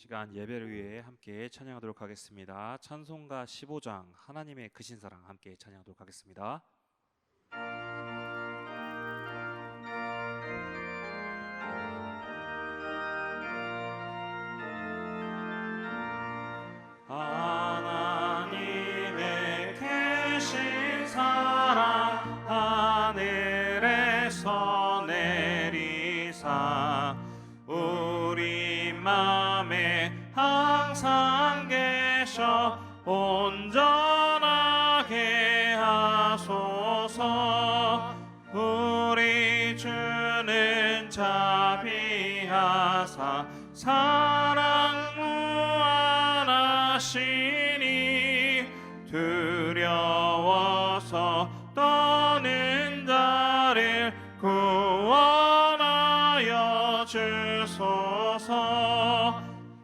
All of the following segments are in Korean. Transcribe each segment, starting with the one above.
시간 예배를 위해 함께 찬양하도록 하겠습니다. 찬송가 15장 하나님의 크신 사랑 함께 찬양하도록 하겠습니다. 하나님의 계신 사랑 하늘에서 내리사 우리 맘에 항상 계셔 온전하게 하소서. 우리 주는 자비하사 사랑 무한하시니 두려워서 떠는 자를 구원하여 주소서.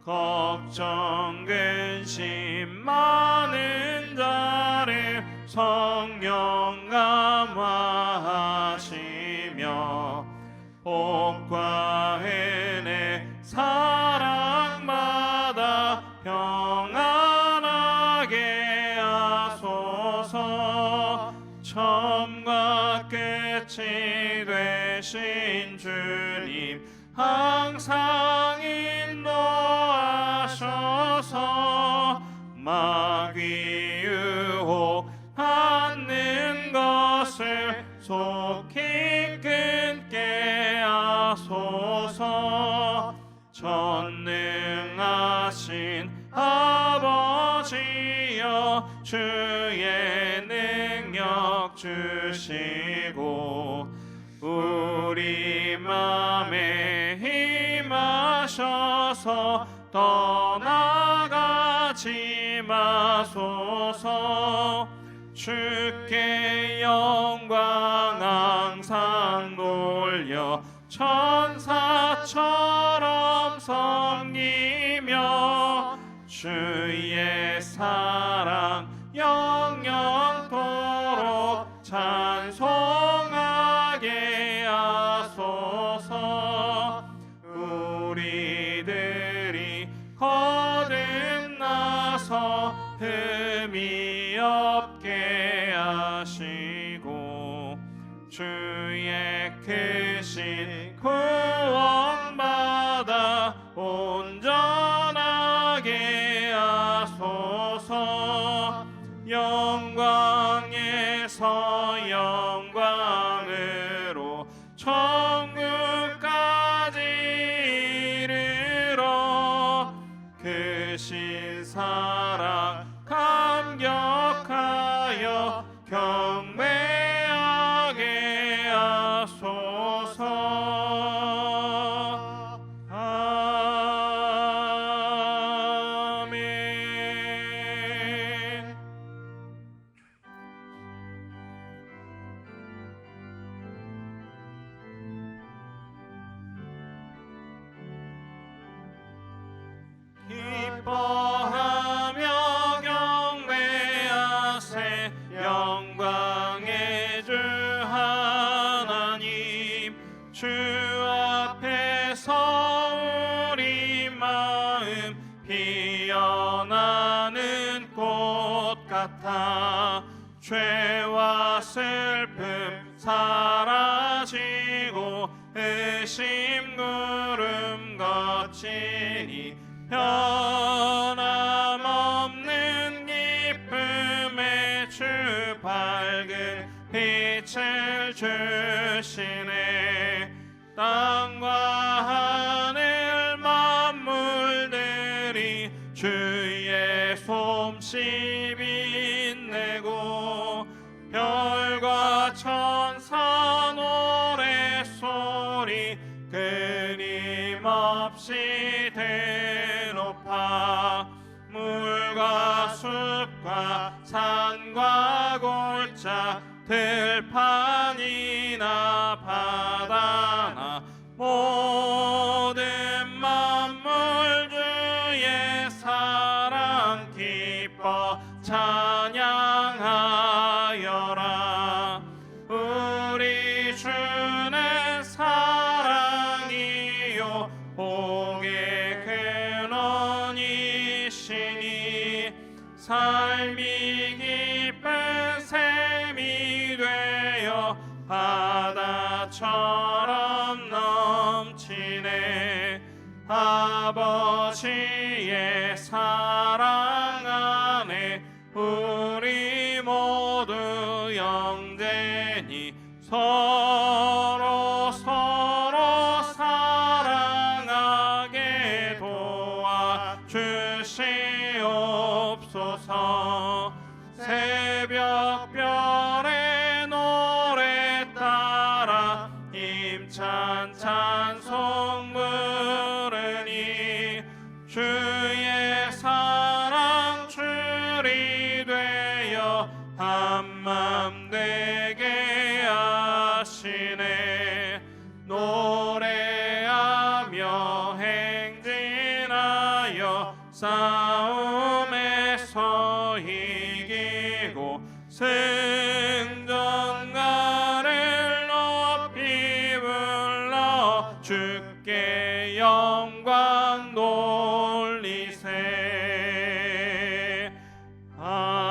걱정 근심 많은 자를 성령 감화하시며 복과 은혜 사랑마다 평안하게 하소서. 처음과 끝이 되신 주님 항상 인도하셔서 마귀 유혹하는 것을 속히 끊게 하소서. 전능하신 아버지여 주의 능력 주시고 우리 맘에 힘하셔서 떠나가지 마소서. 주께 영광 항상 돌려 천사처럼 섬기며 주의 사랑 영영토록 찬송하게 하소서. 우리들이 거듭나서 흠이 없게 하시고 주의 크신 구원받아 온전하게 하소서. 영광에서 영광으로 천국까지 이르러 크신 사랑 감격하여 경배하게 하소서. 아멘. 기뻐하며 경배하세 영광의 주 하나님. 주 앞에서 우리 마음 피어나는 꽃 같아 죄와 슬픔 사라지고 의심 구름 거치니 변함없는 기쁨의 주 밝은 빛을 주시네. 땅과 하늘 만물들이 주의 솜씨 빛내고 별과 천사 노랫소리 끊임없이 대높아 물과 숲과 산과 골짜 들판이나 바다나 모든 만물 주의 사랑 기뻐 찬양하여라. 우리 주는 사랑이요 복의 근원 하시니 삶이 기쁜 샘이 되어 바다처럼 넘치네. 아버지의 사랑 안에 우리 모두 영제니 서로 사랑하게 도와주시옵소서. 새벽별의 노래 따라 힘찬 찬송 부르니 주의 사랑 줄이 되어 한맘 되게 하시네. 노래하며 행진하여 싸움에서 이기고 승전가를 높이 불러 주께 영광 돌리세. 아멘.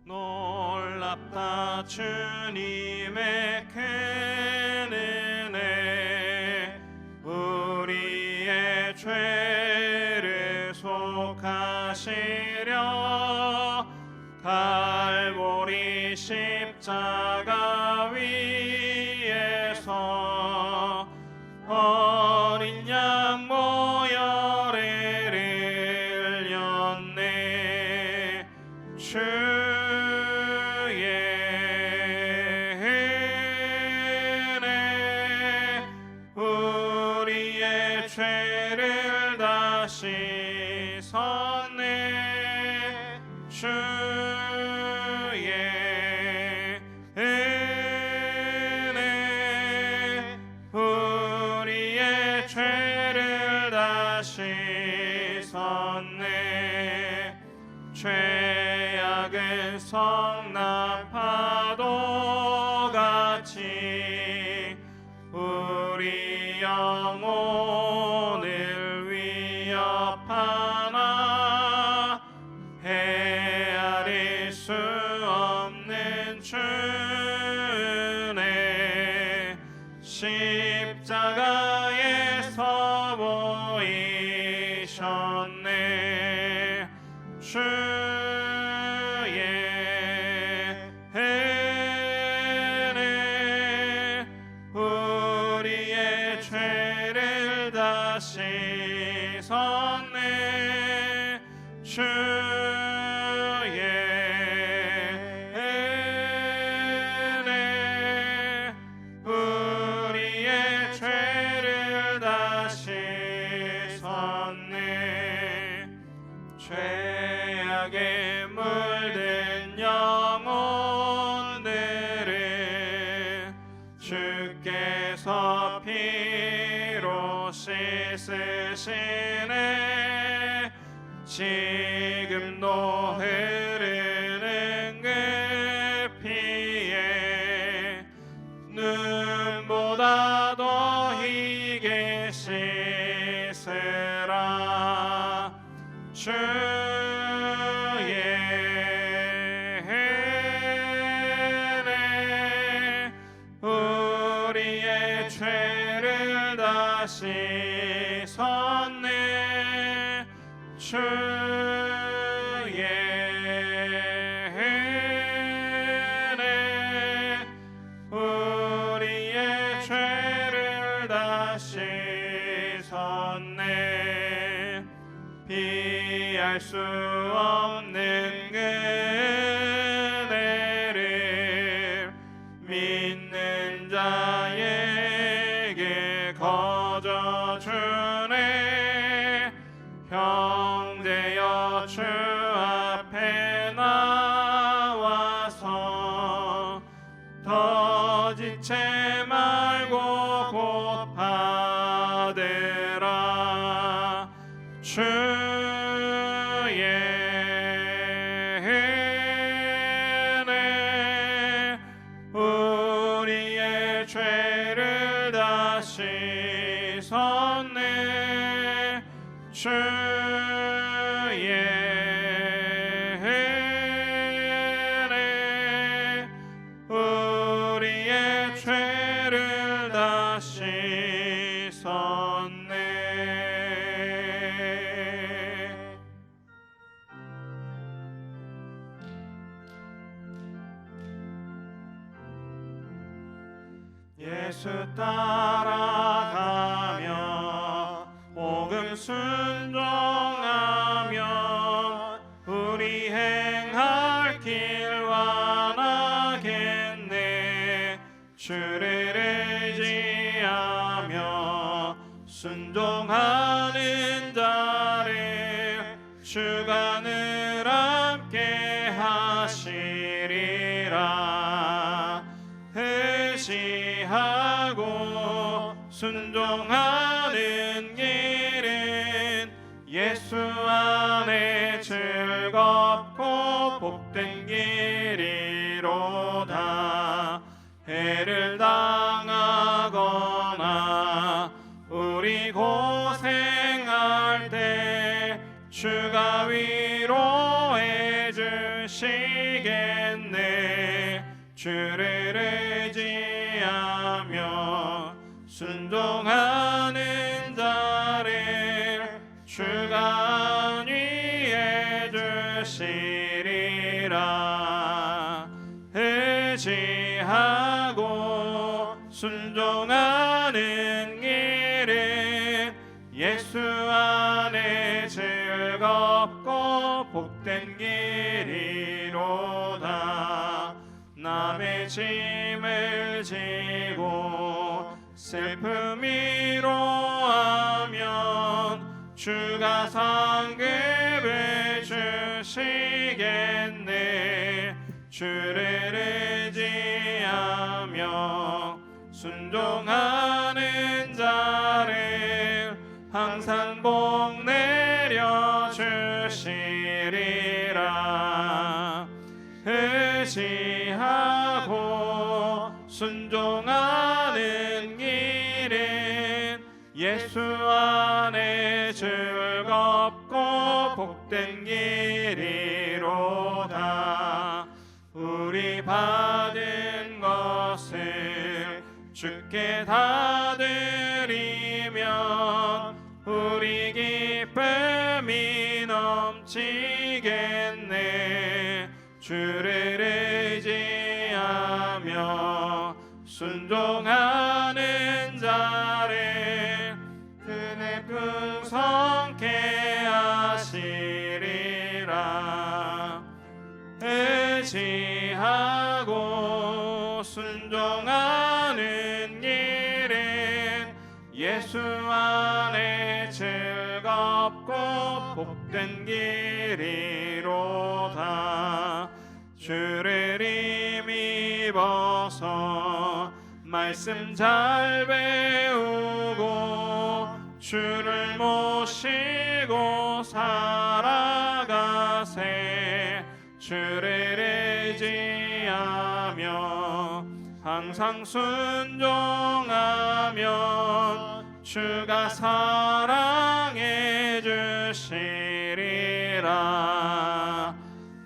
놀랍다 주님의 큰 은혜. 우리의 죄를 속하시려 갈보리 십자가 위에서 어린 양 모혈을 흘렸네. 주의 은혜 우리의 죄를 다 씻었네. 주의 은혜 우리의 죄를 다 씻었네. 죄악은 성납파도 같이 우리 영혼을 위협하나 헤아릴 수 없는 주네. 십자가에서 보이셨네. 주의 은혜 우리의 죄를 다 씻었네. 주의 은혜 우리의 죄를 다 씻었네. 죄악에 물든 영혼들을 주께서 피로 씻으시네. 지금도 흐르는 그 피에 눈보다 더 희게 씻으라. 주의 은혜 우리의 죄를 다 씻었네. 주의 은혜 우리의 죄를 다 씻었네. 피할 수 없는 그대를 믿는 자에게 거저 주네. 형제여 주 앞에 나와서 더 지체 말고 곧 받으라. 주의 은혜 우리의 죄를 다 씻었네. 주의 은혜 우리의 죄를 다 씻었네. 예수 따라가며 복음 순종하며 우리 행할 길 완하겠네. 주를 의지하며 순종하는 자를 주가 늘 함께 하시리라. 의지하고 순종하는 길은 예수 안에 즐겁고 복된 길이로다. 해를 당하거나 우리 고생할 때 주가 위로해 주시겠네. 주를 의지하며 순종하는 자를 주가 안위해 주시리라. 의지하고 순종하는 길은 예수 안에 즐겁고 복된 길이로다. 남의 짐을 지고 슬픔 위로하면 주가 상급을 주시겠네. 주를 의지하며 순종하는 자를 항상 복 내려 주시리라. 의지하고 순종하는 길은 예수 안에 즐겁고 복된 길이로다. 우리 받은 것을 주께 다 드리면 우리 기쁨이 넘치겠네. 주를 의지하며 순종하는 자를 은혜 풍성케 하시리라. 의지하고 순종하는 길은 예수 안에 즐겁고 복된 길이로다. 주를 힘입어서 말씀 잘 배우고 주를 모시고 살아가세. 주를 의지하며 항상 순종하면 주가 사랑해 주시리라.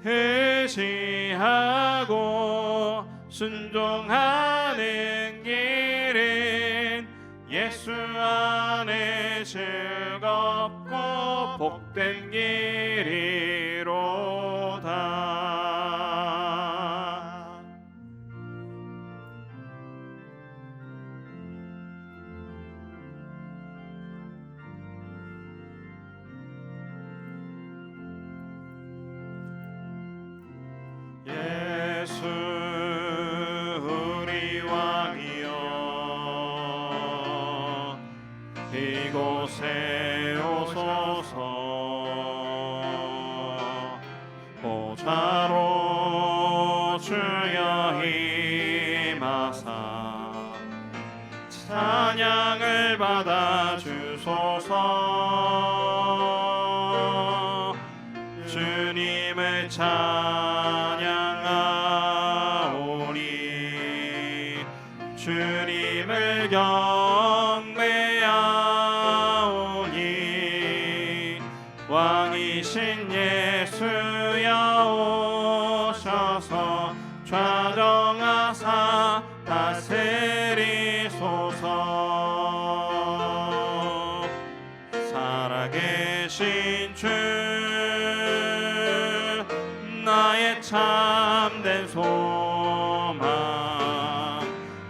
의지하고 순종하는 길은 예수 안에 즐겁고 복된 길이로다. 예수 우리 왕이여 이곳에 오소서. 보좌로 주여 임하사 찬양을 받아 주소서. 주님을 찬양하오니 주님을 경배하오니 왕이신 예수여 오셔서 좌정하사 다스리소서. 살아계신 주 나의 참된 소망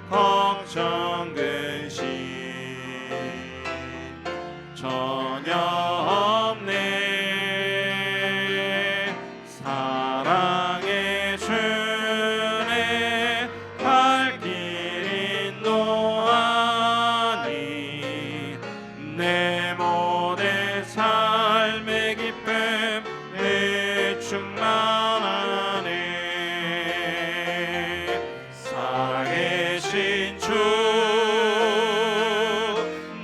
걱정 근심 전혀 없네. 사랑의 주네 갈 길 인도하니 내 모든 삶의 기쁨을 충만하네. 살아계신 주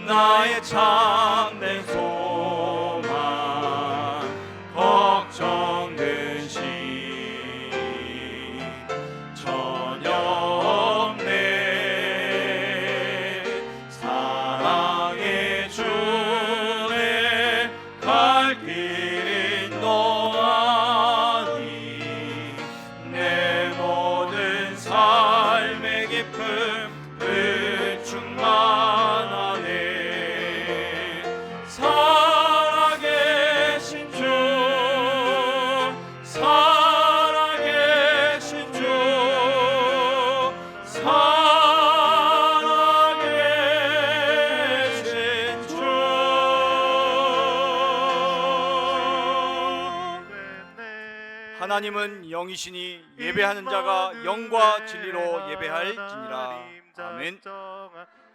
나의 참된 소망 걱정 근심 전혀 없네. 사랑의 주네 갈 길 인도하니 내 모든 삶의 기쁨을 충만하네. 살아계신 주 살아계신 주 살아계신 주. 하나님은 영이시니 예배하는 자가 영과 진리로 예배할지니라. 아멘.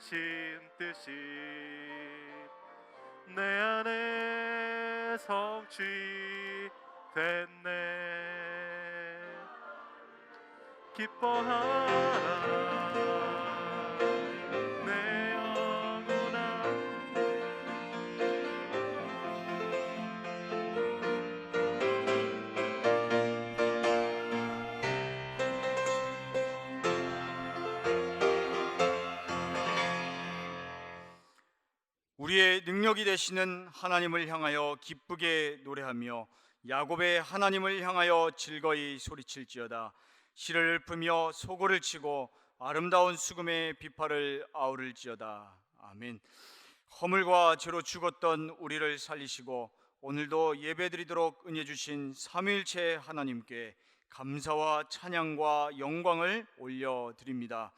신 뜻이 내 안에 성취됐네. 기뻐하라 내 영혼아. 우리의 능력이 되시는 하나님을 향하여 기쁘게 노래하며 야곱의 하나님을 향하여 즐거이 소리칠지어다. 실을 읊으며 소고를 치고 아름다운 수금의 비파를 아우를지어다. 아멘. 허물과 죄로 죽었던 우리를 살리시고 오늘도 예배드리도록 은혜 주신 삼위일체 하나님께 감사와 찬양과 영광을 올려드립니다.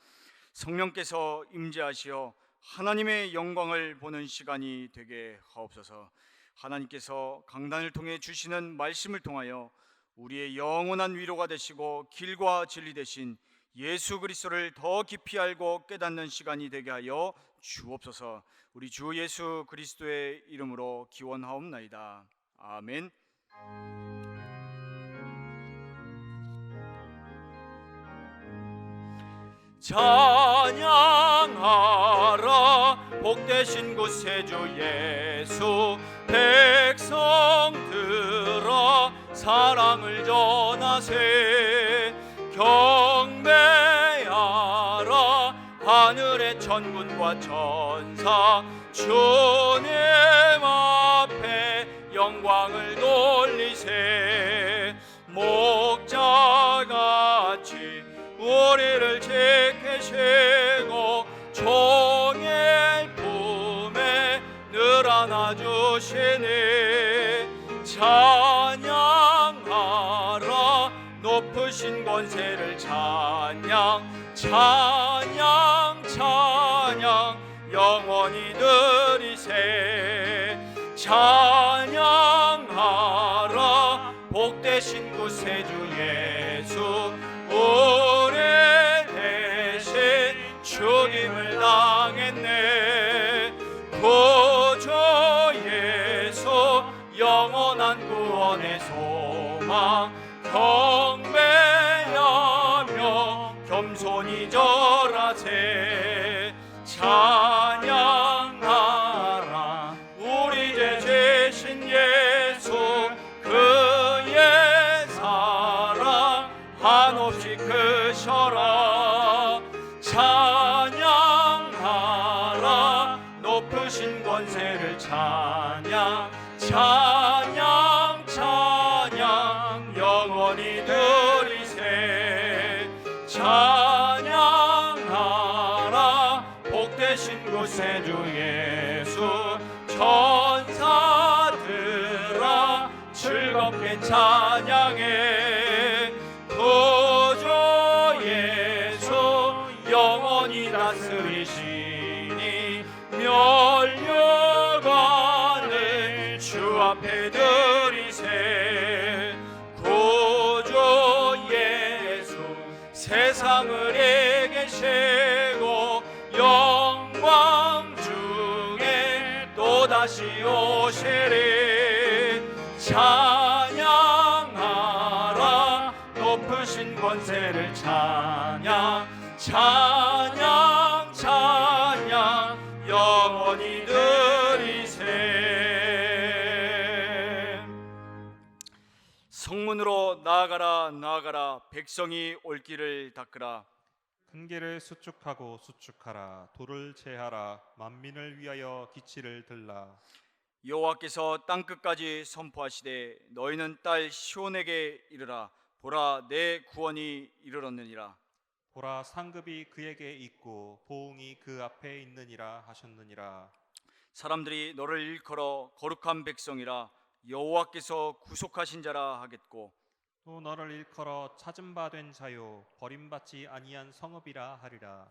성령께서 임재하시어 하나님의 영광을 보는 시간이 되게 하옵소서. 하나님께서 강단을 통해 주시는 말씀을 통하여 우리의 영원한 위로가 되시고 길과 진리 되신 예수 그리스도를 더 깊이 알고 깨닫는 시간이 되게 하여 주옵소서. 우리 주 예수 그리스도의 이름으로 기원하옵나이다. 아멘. 찬양하라 복되신 구세주 예수. 백성들아 사랑을 전하세. 경배하라 하늘의 천군과 천사. 주님 앞에 영광을 돌리세. 목자같이 우리를 지키시고 종일 품에 늘 안아주시니. 찬양하라 높으신 권세를 찬양. 찬양 찬양 영원히 드리세. 찬양하라 복되신 구세주 예수. 우리 대신 죽임을 당했네. 구주 예수 영원한 구원의 소망. 경배하며 겸손히 절하세. 찬양하라 우리 제 죄신 예수. 그 권세를 찬양 찬양 찬양 영원히 드리세 찬양하라 복되신 구세주 예수 천사들아 즐겁게 찬양해 구주 예수 영원히 다스리시니 멸류관을 주 앞에 드리세 구주 예수 세상을 이기시고 영광 중에 또다시 오시리 찬양하라 높으신 권세를 찬양 찬양 찬양 영원히 드리세 성문으로 나아가라 나아가라 백성이 올 길을 닦으라 큰 길을 수축하고 수축하라 돌을 제하라 만민을 위하여 기치를 들라 여호와께서 땅끝까지 선포하시되 너희는 딸 시온에게 이르라 보라 내 구원이 이르렀느니라 보라 상급이 그에게 있고 보응이 그 앞에 있느니라 하셨느니라 사람들이 너를 일컬어 거룩한 백성이라 여호와께서 구속하신 자라 하겠고 또 너를 일컬어 찾은 바 된 자요 버림받지 아니한 성읍이라 하리라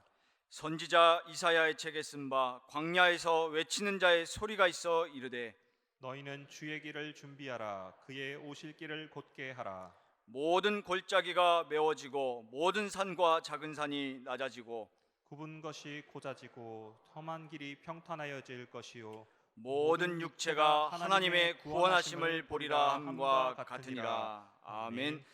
선지자 이사야의 책에 쓴 바 광야에서 외치는 자의 소리가 있어 이르되 너희는 주의 길을 준비하라 그의 오실 길을 곧게 하라 모든 골짜기가 메워지고 모든 산과 작은 산이 낮아지고 굽은 것이 고자지고 험한 길이 평탄하여질 것이요 모든 육체가 하나님의 구원하심을 보리라 함과 같으니라. 아멘.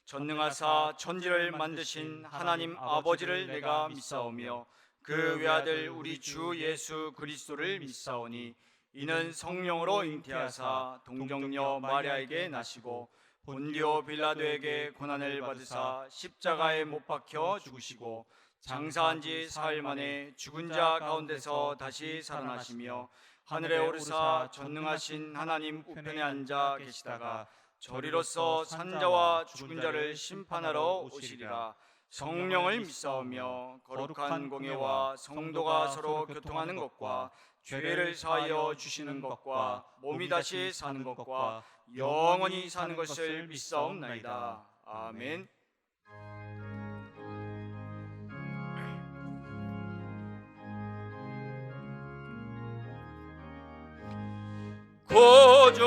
전능하사 천지를 만드신 하나님 아버지를 내가 믿사오며 그 외아들 우리 주 예수 그리스도를 믿사오니 이는 성령으로 잉태하사 동정녀 마리아에게 나시고 본디오 빌라도에게 고난을 받으사 십자가에 못 박혀 죽으시고 장사한 지 사흘 만에 죽은 자 가운데서 다시 살아나시며 하늘에 오르사 전능하신 하나님 우편에 앉아 계시다가 저리로서 산자와 죽은 자를 심판하러 오시리라. 성령을 믿사오며 거룩한 공예와 성도가 서로 교통하는 것과 죄를 사하여 주시는 것과 몸이 다시 사는 것과 영원히 사는 것을 믿사옵나이다. 아멘. 구주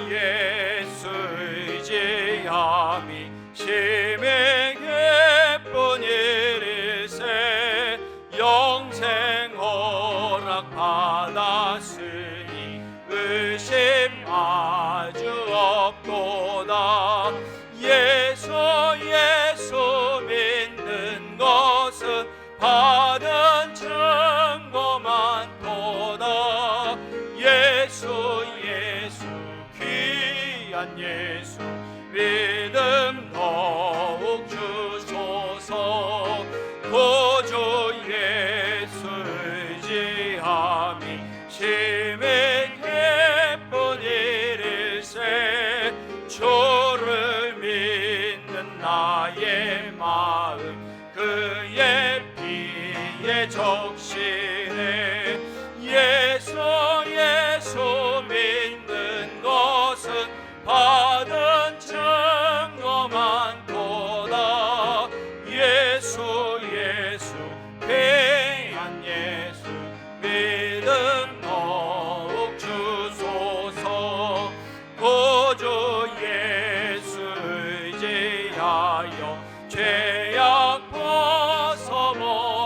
예수 의지함이 심히 기쁜 일일세 영생 허락 받았으니 의심 아주 없도다. 예수 믿는 것은 받은 증거만 도다. 예수 귀한 예수 믿음 더욱 주소서. 구주 예수 의지함이 심히 기쁜 일일세 주를 믿는 나의 마음 그의 피에 적시네. 예수 믿는 것은 받은 증거만 도다. 예수 귀한 예수 믿음 더욱 주소서. 구주 예수 의지하여 죄악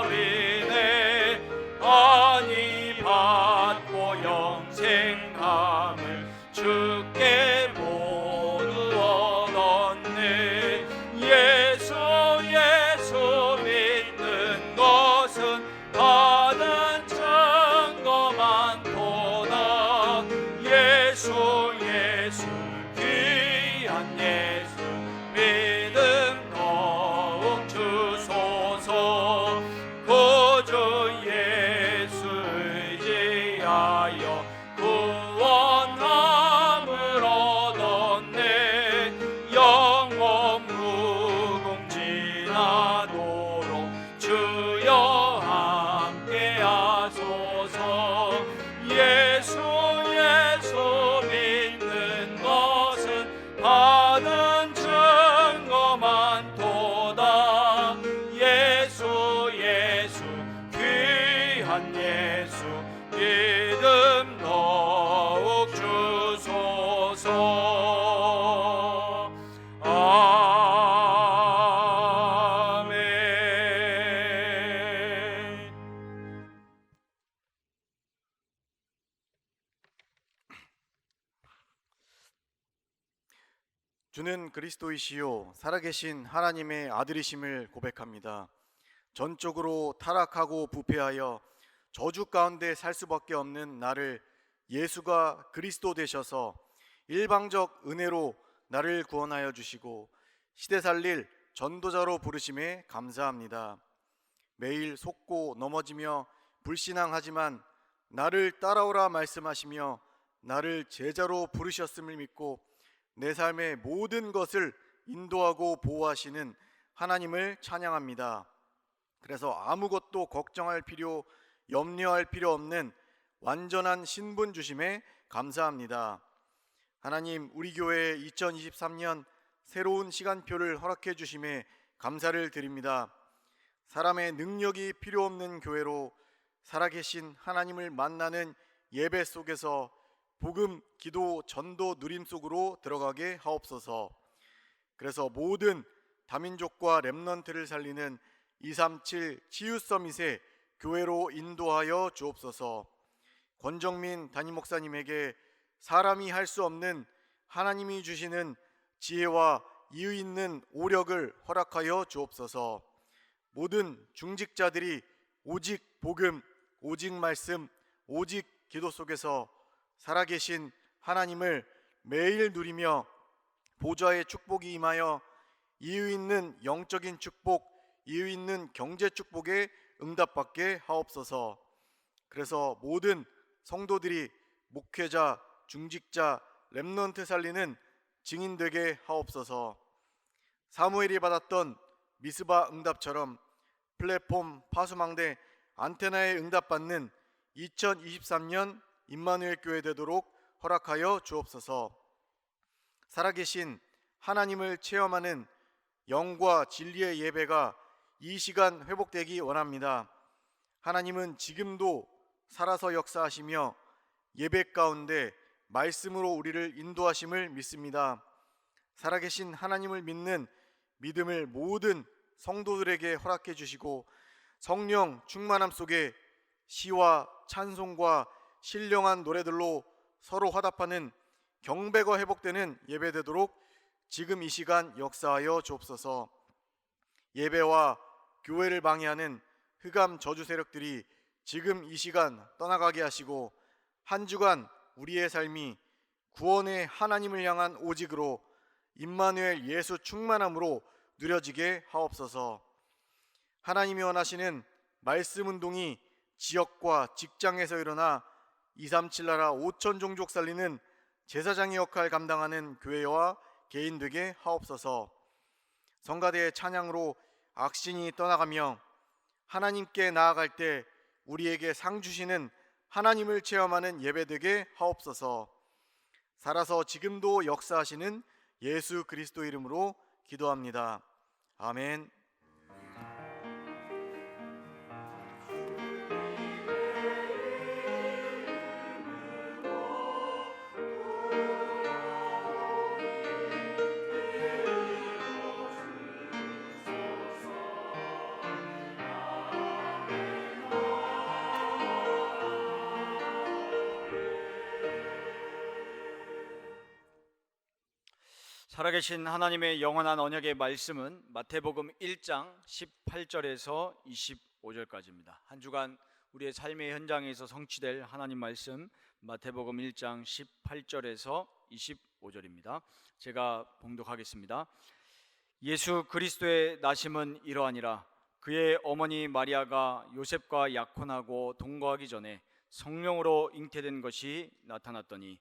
벗어버리네. 아니 받고 영생함을 주께 모두 얻었네. 예수 믿는 것은 받은 증거만 도다. 예수 귀한 예수 믿음 더욱 주소서. 구주 예수 의지하여 위하여 구원함을 얻었네. 영원 무궁지나도록 주여 함께하소서. 예수 예수 믿는 것은 받은 증거만 도다. 예수 예수 귀한 예수 믿음 더욱 주소서. 아멘. 주는 그리스도이시요 살아계신 하나님의 아들이심을 고백합니다. 전적으로 타락하고 부패하여 저주 가운데 살 수밖에 없는 나를 예수가 그리스도 되셔서 일방적 은혜로 나를 구원하여 주시고 시대 살릴 전도자로 부르심에 감사합니다. 매일 속고 넘어지며 불신앙하지만 나를 따라오라 말씀하시며 나를 제자로 부르셨음을 믿고 내 삶의 모든 것을 인도하고 보호하시는 하나님을 찬양합니다. 그래서 아무것도 걱정할 필요, 염려할 필요 없는 완전한 신분 주심에 감사합니다. 하나님, 우리 교회에 2023년 새로운 시간표를 허락해 주심에 감사를 드립니다. 사람의 능력이 필요 없는 교회로 살아계신 하나님을 만나는 예배 속에서 복음, 기도, 전도 누림 속으로 들어가게 하옵소서. 그래서 모든 다민족과 렘넌트를 살리는 237 치유 서밋의 교회로 인도하여 주옵소서. 권정민 담임 목사님에게 사람이 할 수 없는 하나님이 주시는 지혜와 이유 있는 오력을 허락하여 주옵소서. 모든 중직자들이 오직 복음, 오직 말씀, 오직 기도 속에서 살아계신 하나님을 매일 누리며 보좌의 축복이 임하여 이유 있는 영적인 축복, 이유 있는 경제 축복에 응답받게 하옵소서. 그래서 모든 성도들이 목회자, 중직자, 렘넌트 살리는 증인 되게 하옵소서. 사무엘이 받았던 미스바 응답처럼 플랫폼 파수망대 안테나에 응답받는 2023년 임마누엘 교회 되도록 허락하여 주옵소서. 살아계신 하나님을 체험하는 영과 진리의 예배가 이 시간 회복되기 원합니다. 하나님은 지금도 살아서 역사하시며 예배 가운데 말씀으로 우리를 인도하심을 믿습니다. 살아계신 하나님을 믿는 믿음을 모든 성도들에게 허락해 주시고 성령 충만함 속에 시와 찬송과 신령한 노래들로 서로 화답하는 경배가 회복되는 예배되도록 지금 이 시간 역사하여 주옵소서. 예배와 교회를 방해하는 흑암 저주 세력들이 지금 이 시간 떠나가게 하시고 한 주간 우리의 삶이 구원의 하나님을 향한 오직으로 임마누엘 예수 충만함으로 누려지게 하옵소서. 하나님이 원하시는 말씀 운동이 지역과 직장에서 일어나 237 나라 5천 종족 살리는 제사장의 역할 감당하는 교회와 개인 되게 하옵소서. 성가대의 찬양으로 악신이 떠나가며 하나님께 나아갈 때 우리에게 상 주시는 하나님을 체험하는 예배 되게 하옵소서. 살아서 지금도 역사하시는 예수 그리스도 이름으로 기도합니다. 아멘. 살아계신 하나님의 영원한 언약의 말씀은 마태복음 1장 18절에서 25절까지입니다. 한 주간 우리의 삶의 현장에서 성취될 하나님 말씀 마태복음 1장 18절에서 25절입니다. 제가 봉독하겠습니다. 예수 그리스도의 나심은 이러하니라. 그의 어머니 마리아가 요셉과 약혼하고 동거하기 전에 성령으로 잉태된 것이 나타났더니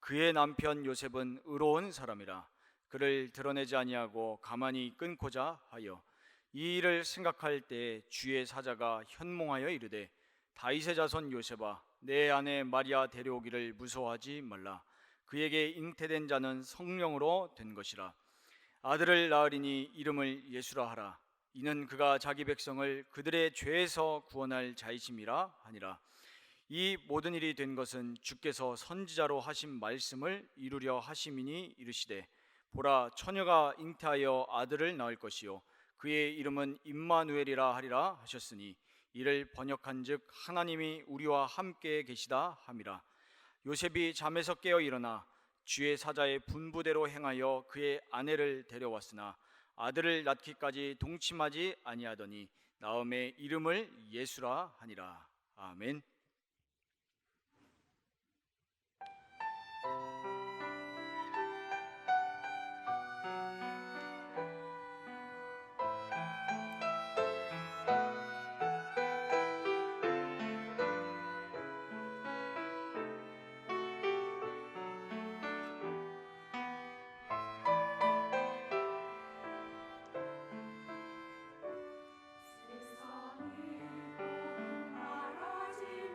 그의 남편 요셉은 의로운 사람이라 그를 드러내지 아니하고 가만히 끊고자 하여 이 일을 생각할 때 주의 사자가 현몽하여 이르되 다윗의 자손 요셉아 내 아내 마리아 데려오기를 무서워하지 말라. 그에게 잉태된 자는 성령으로 된 것이라. 아들을 낳으리니 이름을 예수라 하라. 이는 그가 자기 백성을 그들의 죄에서 구원할 자이심이라 하니라. 이 모든 일이 된 것은 주께서 선지자로 하신 말씀을 이루려 하심이니 이르시되 보라 처녀가 잉태하여 아들을 낳을 것이요 그의 이름은 임마누엘이라 하리라 하셨으니 이를 번역한즉 하나님이 우리와 함께 계시다 함이라. 요셉이 잠에서 깨어 일어나 주의 사자의 분부대로 행하여 그의 아내를 데려왔으나 아들을 낳기까지 동침하지 아니하더니 나음의 이름을 예수라 하니라. 아멘. 세상을 바라지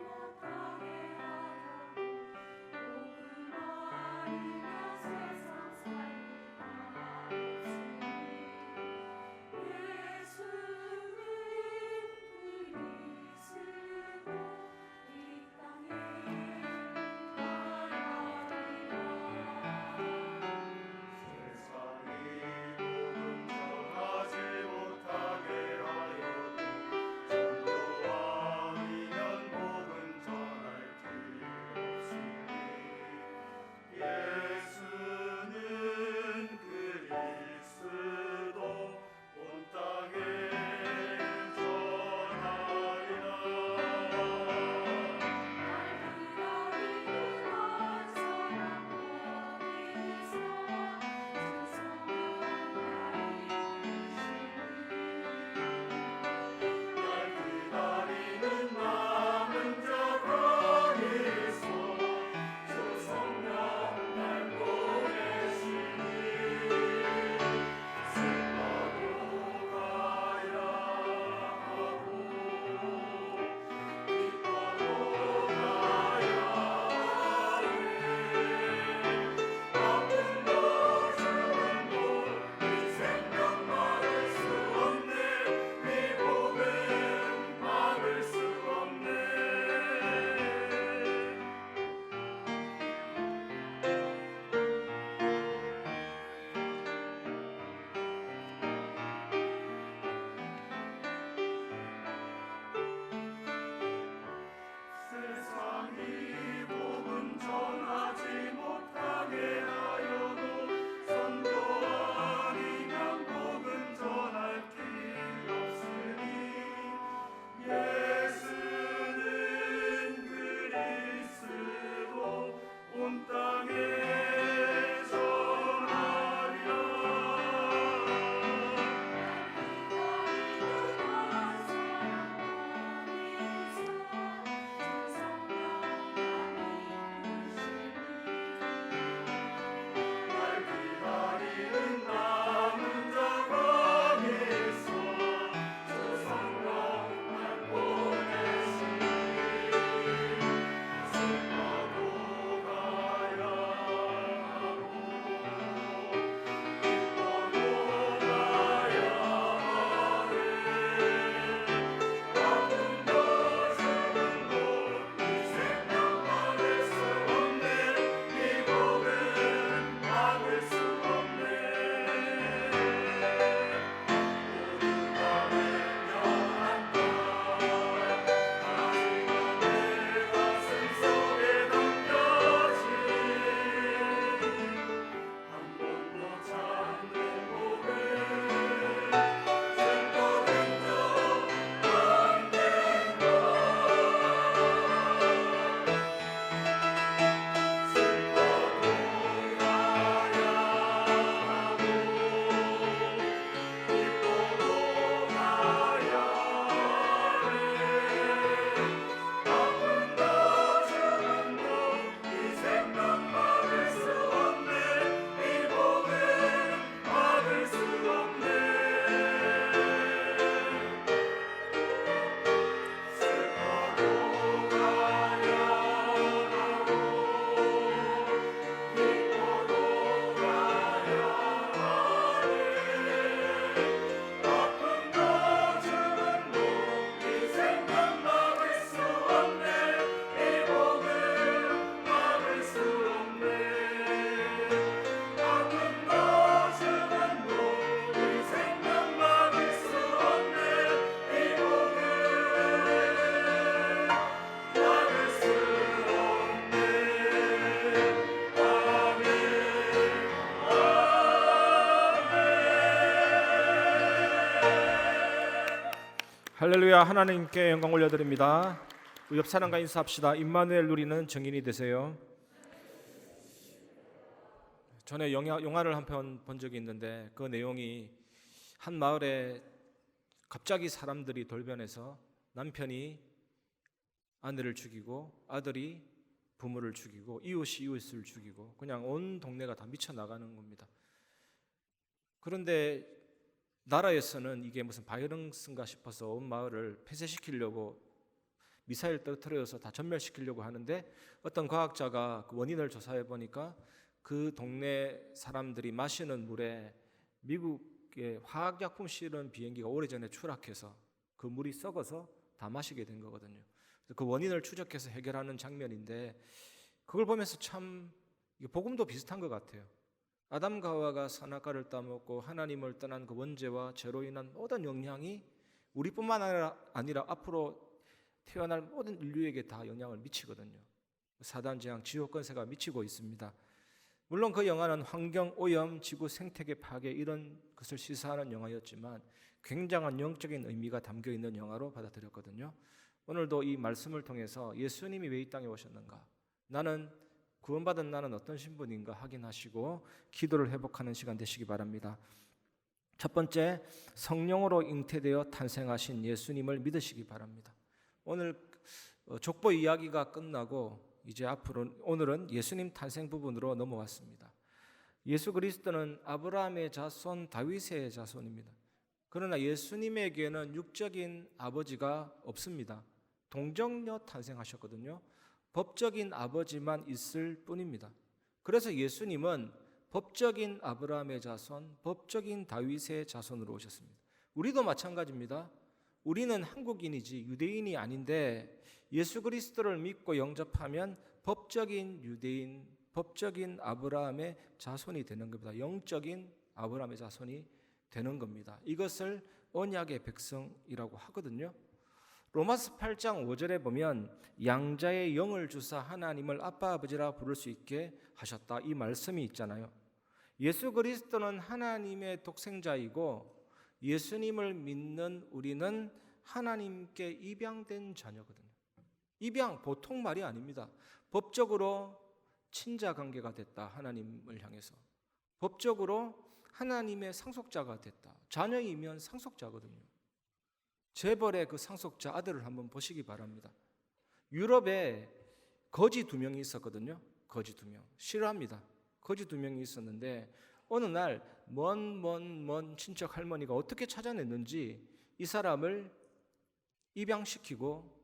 할렐루야. 하나님께 영광 올려드립니다. 옆 사람과 인사합시다. 임마누엘 누리는 증인이 되세요. 전에 영화를 한 편 본 적이 있는데 그 내용이 한 마을에 갑자기 사람들이 돌변해서 남편이 아내를 죽이고 아들이 부모를 죽이고 이웃이 이웃을 죽이고 그냥 온 동네가 다 미쳐나가는 겁니다. 그런데 나라에서는 이게 무슨 바이러스인가 싶어서 온 마을을 폐쇄시키려고 미사일 떨어뜨려서 다 전멸시키려고 하는데 어떤 과학자가 그 원인을 조사해 보니까 그 동네 사람들이 마시는 물에 미국의 화학약품 실은 비행기가 오래전에 추락해서 그 물이 썩어서 다 마시게 된 거거든요. 그 원인을 추적해서 해결하는 장면인데 그걸 보면서 참 복음도 비슷한 것 같아요. 아담과 하와가 선악과를 따먹고 하나님을 떠난 그 원죄와 죄로 인한 모든 영향이 우리뿐만 아니라 앞으로 태어날 모든 인류에게 다 영향을 미치거든요. 사단 재앙, 지옥 권세가 미치고 있습니다. 물론 그 영화는 환경 오염, 지구 생태계 파괴 이런 것을 시사하는 영화였지만 굉장한 영적인 의미가 담겨 있는 영화로 받아들였거든요. 오늘도 이 말씀을 통해서 예수님이 왜 이 땅에 오셨는가, 구원받은 나는 어떤 신분인가 확인하시고 기도를 회복하는 시간 되시기 바랍니다. 첫 번째, 성령으로 잉태되어 탄생하신 예수님을 믿으시기 바랍니다. 오늘 족보 이야기가 끝나고 이제 오늘은 예수님 탄생 부분으로 넘어왔습니다. 예수 그리스도는 아브라함의 자손, 다윗의 자손입니다. 그러나 예수님에게는 육적인 아버지가 없습니다. 동정녀 탄생하셨거든요. 법적인 아버지만 있을 뿐입니다. 그래서 예수님은 법적인 아브라함의 자손, 법적인 다윗의 자손으로 오셨습니다. 우리도 마찬가지입니다. 우리는 한국인이지 유대인이 아닌데 예수 그리스도를 믿고 영접하면 법적인 유대인, 법적인 아브라함의 자손이 되는 겁니다. 영적인 아브라함의 자손이 되는 겁니다. 이것을 언약의 백성이라고 하거든요. 로마서 8장 5절에 보면 양자의 영을 주사 하나님을 아빠 아버지라 부를 수 있게 하셨다, 이 말씀이 있잖아요. 예수 그리스도는 하나님의 독생자이고 예수님을 믿는 우리는 하나님께 입양된 자녀거든요. 입양 보통 말이 아닙니다. 법적으로 친자 관계가 됐다, 하나님을 향해서. 법적으로 하나님의 상속자가 됐다. 자녀이면 상속자거든요. 재벌의 그 상속자 아들을 한번 보시기 바랍니다. 유럽에 거지 2명이 있었거든요. 거지 2명. 싫어합니다. 거지 2명이 있었는데 어느 날 먼 친척 할머니가 어떻게 찾아냈는지 이 사람을 입양시키고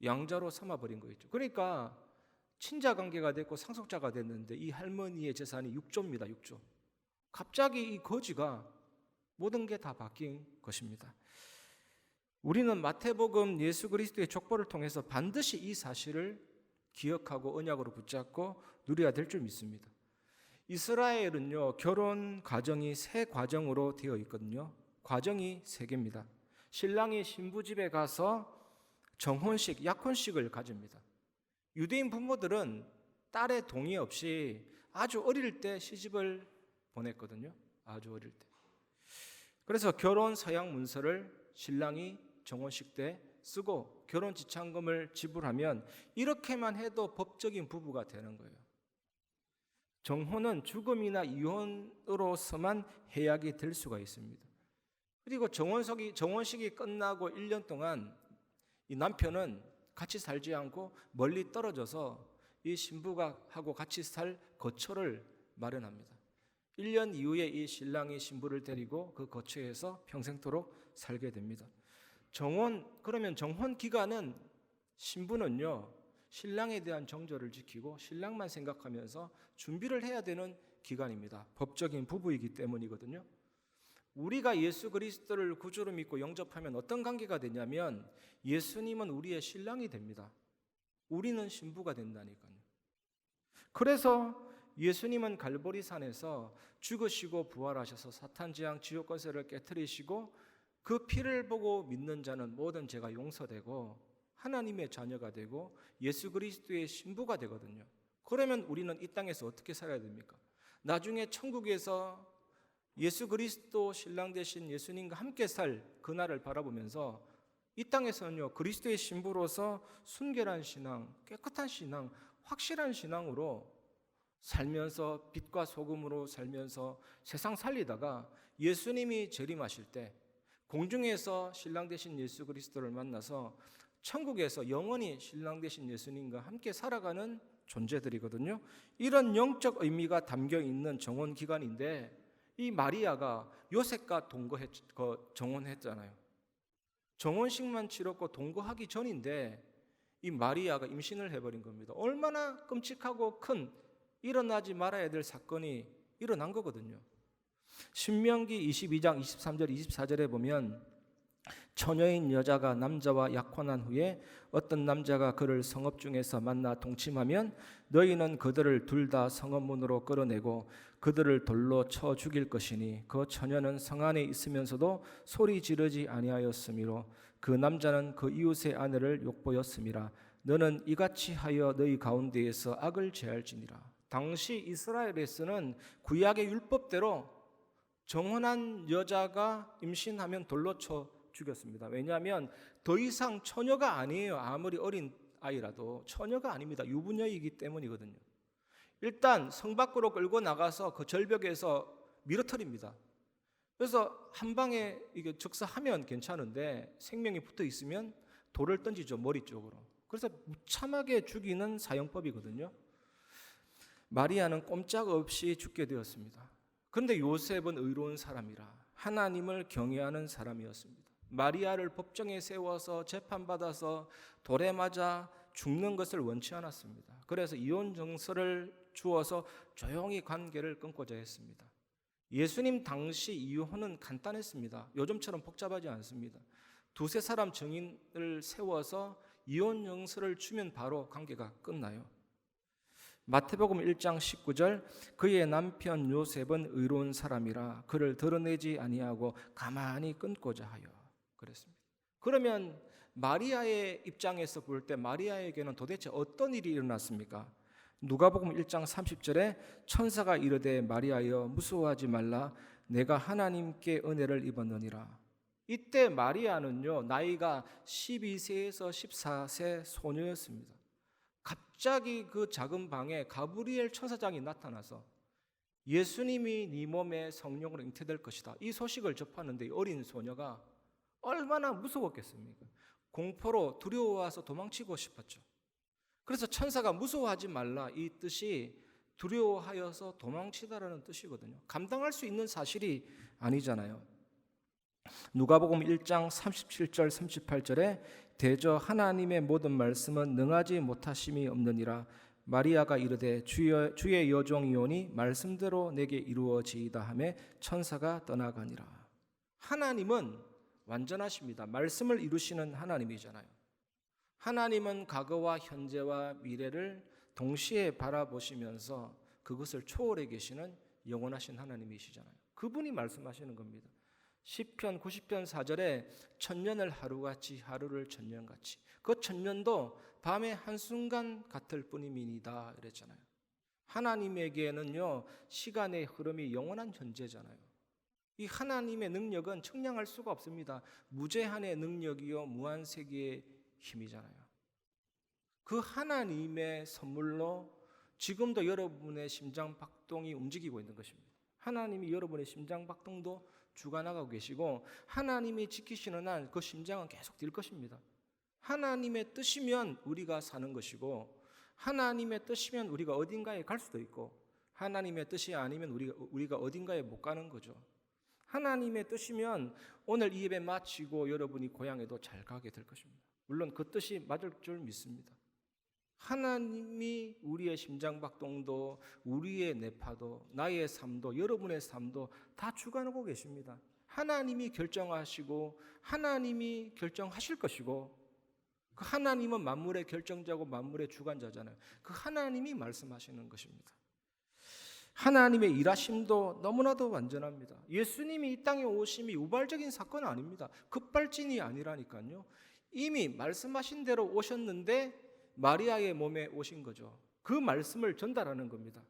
양자로 삼아버린 거였죠. 그러니까 친자 관계가 됐고 상속자가 됐는데 이 할머니의 재산이 6조입니다. 6조. 갑자기 이 거지가 모든 게 다 바뀐 것입니다. 우리는 마태복음 예수 그리스도의 족보를 통해서 반드시 이 사실을 기억하고 언약으로 붙잡고 누려야 될 줄 믿습니다. 이스라엘은요, 결혼 과정이 3과정으로 되어 있거든요. 과정이 3개입니다. 신랑이 신부 집에 가서 정혼식, 약혼식을 가집니다. 유대인 부모들은 딸의 동의 없이 아주 어릴 때 시집을 보냈거든요. 아주 어릴 때. 그래서 결혼 서약 문서를 신랑이 정혼식 때 쓰고 결혼 지참금을 지불하면 이렇게만 해도 법적인 부부가 되는 거예요. 정혼은 죽음이나 이혼으로서만 해약이 될 수가 있습니다. 그리고 정혼식이 끝나고 1년 동안 이 남편은 같이 살지 않고 멀리 떨어져서 이 신부가 하고 같이 살 거처를 마련합니다. 1년 이후에 이 신랑이 신부를 데리고 그 거처에서 평생토록 살게 됩니다. 그러면 정혼 기간은 신부는요, 신랑에 대한 정절을 지키고 신랑만 생각하면서 준비를 해야 되는 기간입니다. 법적인 부부이기 때문이거든요. 우리가 예수 그리스도를 구주로 믿고 영접하면 어떤 관계가 되냐면 예수님은 우리의 신랑이 됩니다. 우리는 신부가 된다니까요. 그래서 예수님은 갈보리산에서 죽으시고 부활하셔서 사탄 재앙 지옥 권세를 깨트리시고 그 피를 보고 믿는 자는 모든 죄가 용서되고 하나님의 자녀가 되고 예수 그리스도의 신부가 되거든요. 그러면 우리는 이 땅에서 어떻게 살아야 됩니까? 나중에 천국에서 예수 그리스도 신랑 되신 예수님과 함께 살 그날을 바라보면서 이 땅에서는요, 그리스도의 신부로서 순결한 신앙, 깨끗한 신앙, 확실한 신앙으로 살면서 빛과 소금으로 살면서 세상 살리다가 예수님이 재림하실 때 공중에서 신랑 되신 예수 그리스도를 만나서 천국에서 영원히 신랑 되신 예수님과 함께 살아가는 존재들이거든요. 이런 영적 의미가 담겨 있는 정혼 기간인데 이 마리아가 요셉과 정혼했잖아요. 정혼식만 치렀고 동거하기 전인데 이 마리아가 임신을 해버린 겁니다. 얼마나 끔찍하고 큰 일어나지 말아야 될 사건이 일어난 거거든요. 신명기 22장 23절 24절에 보면 처녀인 여자가 남자와 약혼한 후에 어떤 남자가 그를 성읍 중에서 만나 동침하면 너희는 그들을 둘 다 성읍 문으로 끌어내고 그들을 돌로 쳐 죽일 것이니 그 처녀는 성 안에 있으면서도 소리 지르지 아니하였으므로 그 남자는 그 이웃의 아내를 욕보였음이라. 너는 이같이 하여 너희 가운데에서 악을 제할지니라. 당시 이스라엘에서는 구약의 율법대로 정혼한 여자가 임신하면 돌로 쳐 죽였습니다. 왜냐하면 더 이상 처녀가 아니에요. 아무리 어린 아이라도 처녀가 아닙니다. 유부녀이기 때문이거든요. 일단 성 밖으로 끌고 나가서 그 절벽에서 밀어터립니다. 그래서 한 방에 이게 즉사하면 괜찮은데 생명이 붙어 있으면 돌을 던지죠, 머리 쪽으로. 그래서 무참하게 죽이는 사형법이거든요. 마리아는 꼼짝없이 죽게 되었습니다. 그런데 요셉은 의로운 사람이라 하나님을 경외하는 사람이었습니다. 마리아를 법정에 세워서 재판받아서 돌에 맞아 죽는 것을 원치 않았습니다. 그래서 이혼 정서를 주어서 조용히 관계를 끊고자 했습니다. 예수님 당시 이혼은 간단했습니다. 요즘처럼 복잡하지 않습니다. 두세 사람 증인을 세워서 이혼 정서를 주면 바로 관계가 끝나요. 마태복음 1장 19절 그의 남편 요셉은 의로운 사람이라 그를 드러내지 아니하고 가만히 끊고자 하여 그랬습니다. 그러면 마리아의 입장에서 볼 때 마리아에게는 도대체 어떤 일이 일어났습니까? 누가복음 1장 30절에 천사가 이르되 마리아여 무서워하지 말라 내가 하나님께 은혜를 입었느니라. 이때 마리아는요 나이가 12세에서 14세 소녀였습니다. 갑자기 그 작은 방에 가브리엘 천사장이 나타나서 예수님이 네 몸에 성령으로 잉태될 것이다. 이 소식을 접하는데 어린 소녀가 얼마나 무서웠겠습니까? 공포로 두려워와서 도망치고 싶었죠. 그래서 천사가 무서워하지 말라 이 뜻이 두려워하여서 도망치다라는 뜻이거든요. 감당할 수 있는 사실이 아니잖아요. 누가복음 1장 37절 38절에 대저 하나님의 모든 말씀은 능하지 못하심이 없느니라. 마리아가 이르되 주의 여종이오니 말씀대로 내게 이루어지이다 하며 천사가 떠나가니라. 하나님은 완전하십니다. 말씀을 이루시는 하나님이잖아요. 하나님은 과거와 현재와 미래를 동시에 바라보시면서 그것을 초월해 계시는 영원하신 하나님이시잖아요. 그분이 말씀하시는 겁니다. 시편 90편 4절에 천년을 하루같이 하루를 천년같이 그 천년도 밤의 한순간 같을 뿐이니이다 이랬잖아요. 하나님에게는요 시간의 흐름이 영원한 존재잖아요. 이 하나님의 능력은 측량할 수가 없습니다. 무제한의 능력이요 무한세계의 힘이잖아요. 그 하나님의 선물로 지금도 여러분의 심장 박동이 움직이고 있는 것입니다. 하나님이 여러분의 심장 박동도 주관하고 계시고 하나님이 지키시는 한 그 심장은 계속 뛸 것입니다. 하나님의 뜻이면 우리가 사는 것이고 하나님의 뜻이면 우리가 어딘가에 갈 수도 있고 하나님의 뜻이 아니면 우리가 어딘가에 못 가는 거죠. 하나님의 뜻이면 오늘 이 예배 마치고 여러분이 고향에도 잘 가게 될 것입니다. 물론 그 뜻이 맞을 줄 믿습니다. 하나님이 우리의 심장박동도 우리의 뇌파도 나의 삶도 여러분의 삶도 다 주관하고 계십니다. 하나님이 결정하시고 하나님이 결정하실 것이고 그 하나님은 만물의 결정자고 만물의 주관자잖아요. 그 하나님이 말씀하시는 것입니다. 하나님의 일하심도 너무나도 완전합니다. 예수님이 이 땅에 오심이 우발적인 사건은 아닙니다. 급발진이 아니라니까요. 이미 말씀하신 대로 오셨는데 마리아의 몸에 오신 거죠. 그 말씀을 전달하는 겁니다.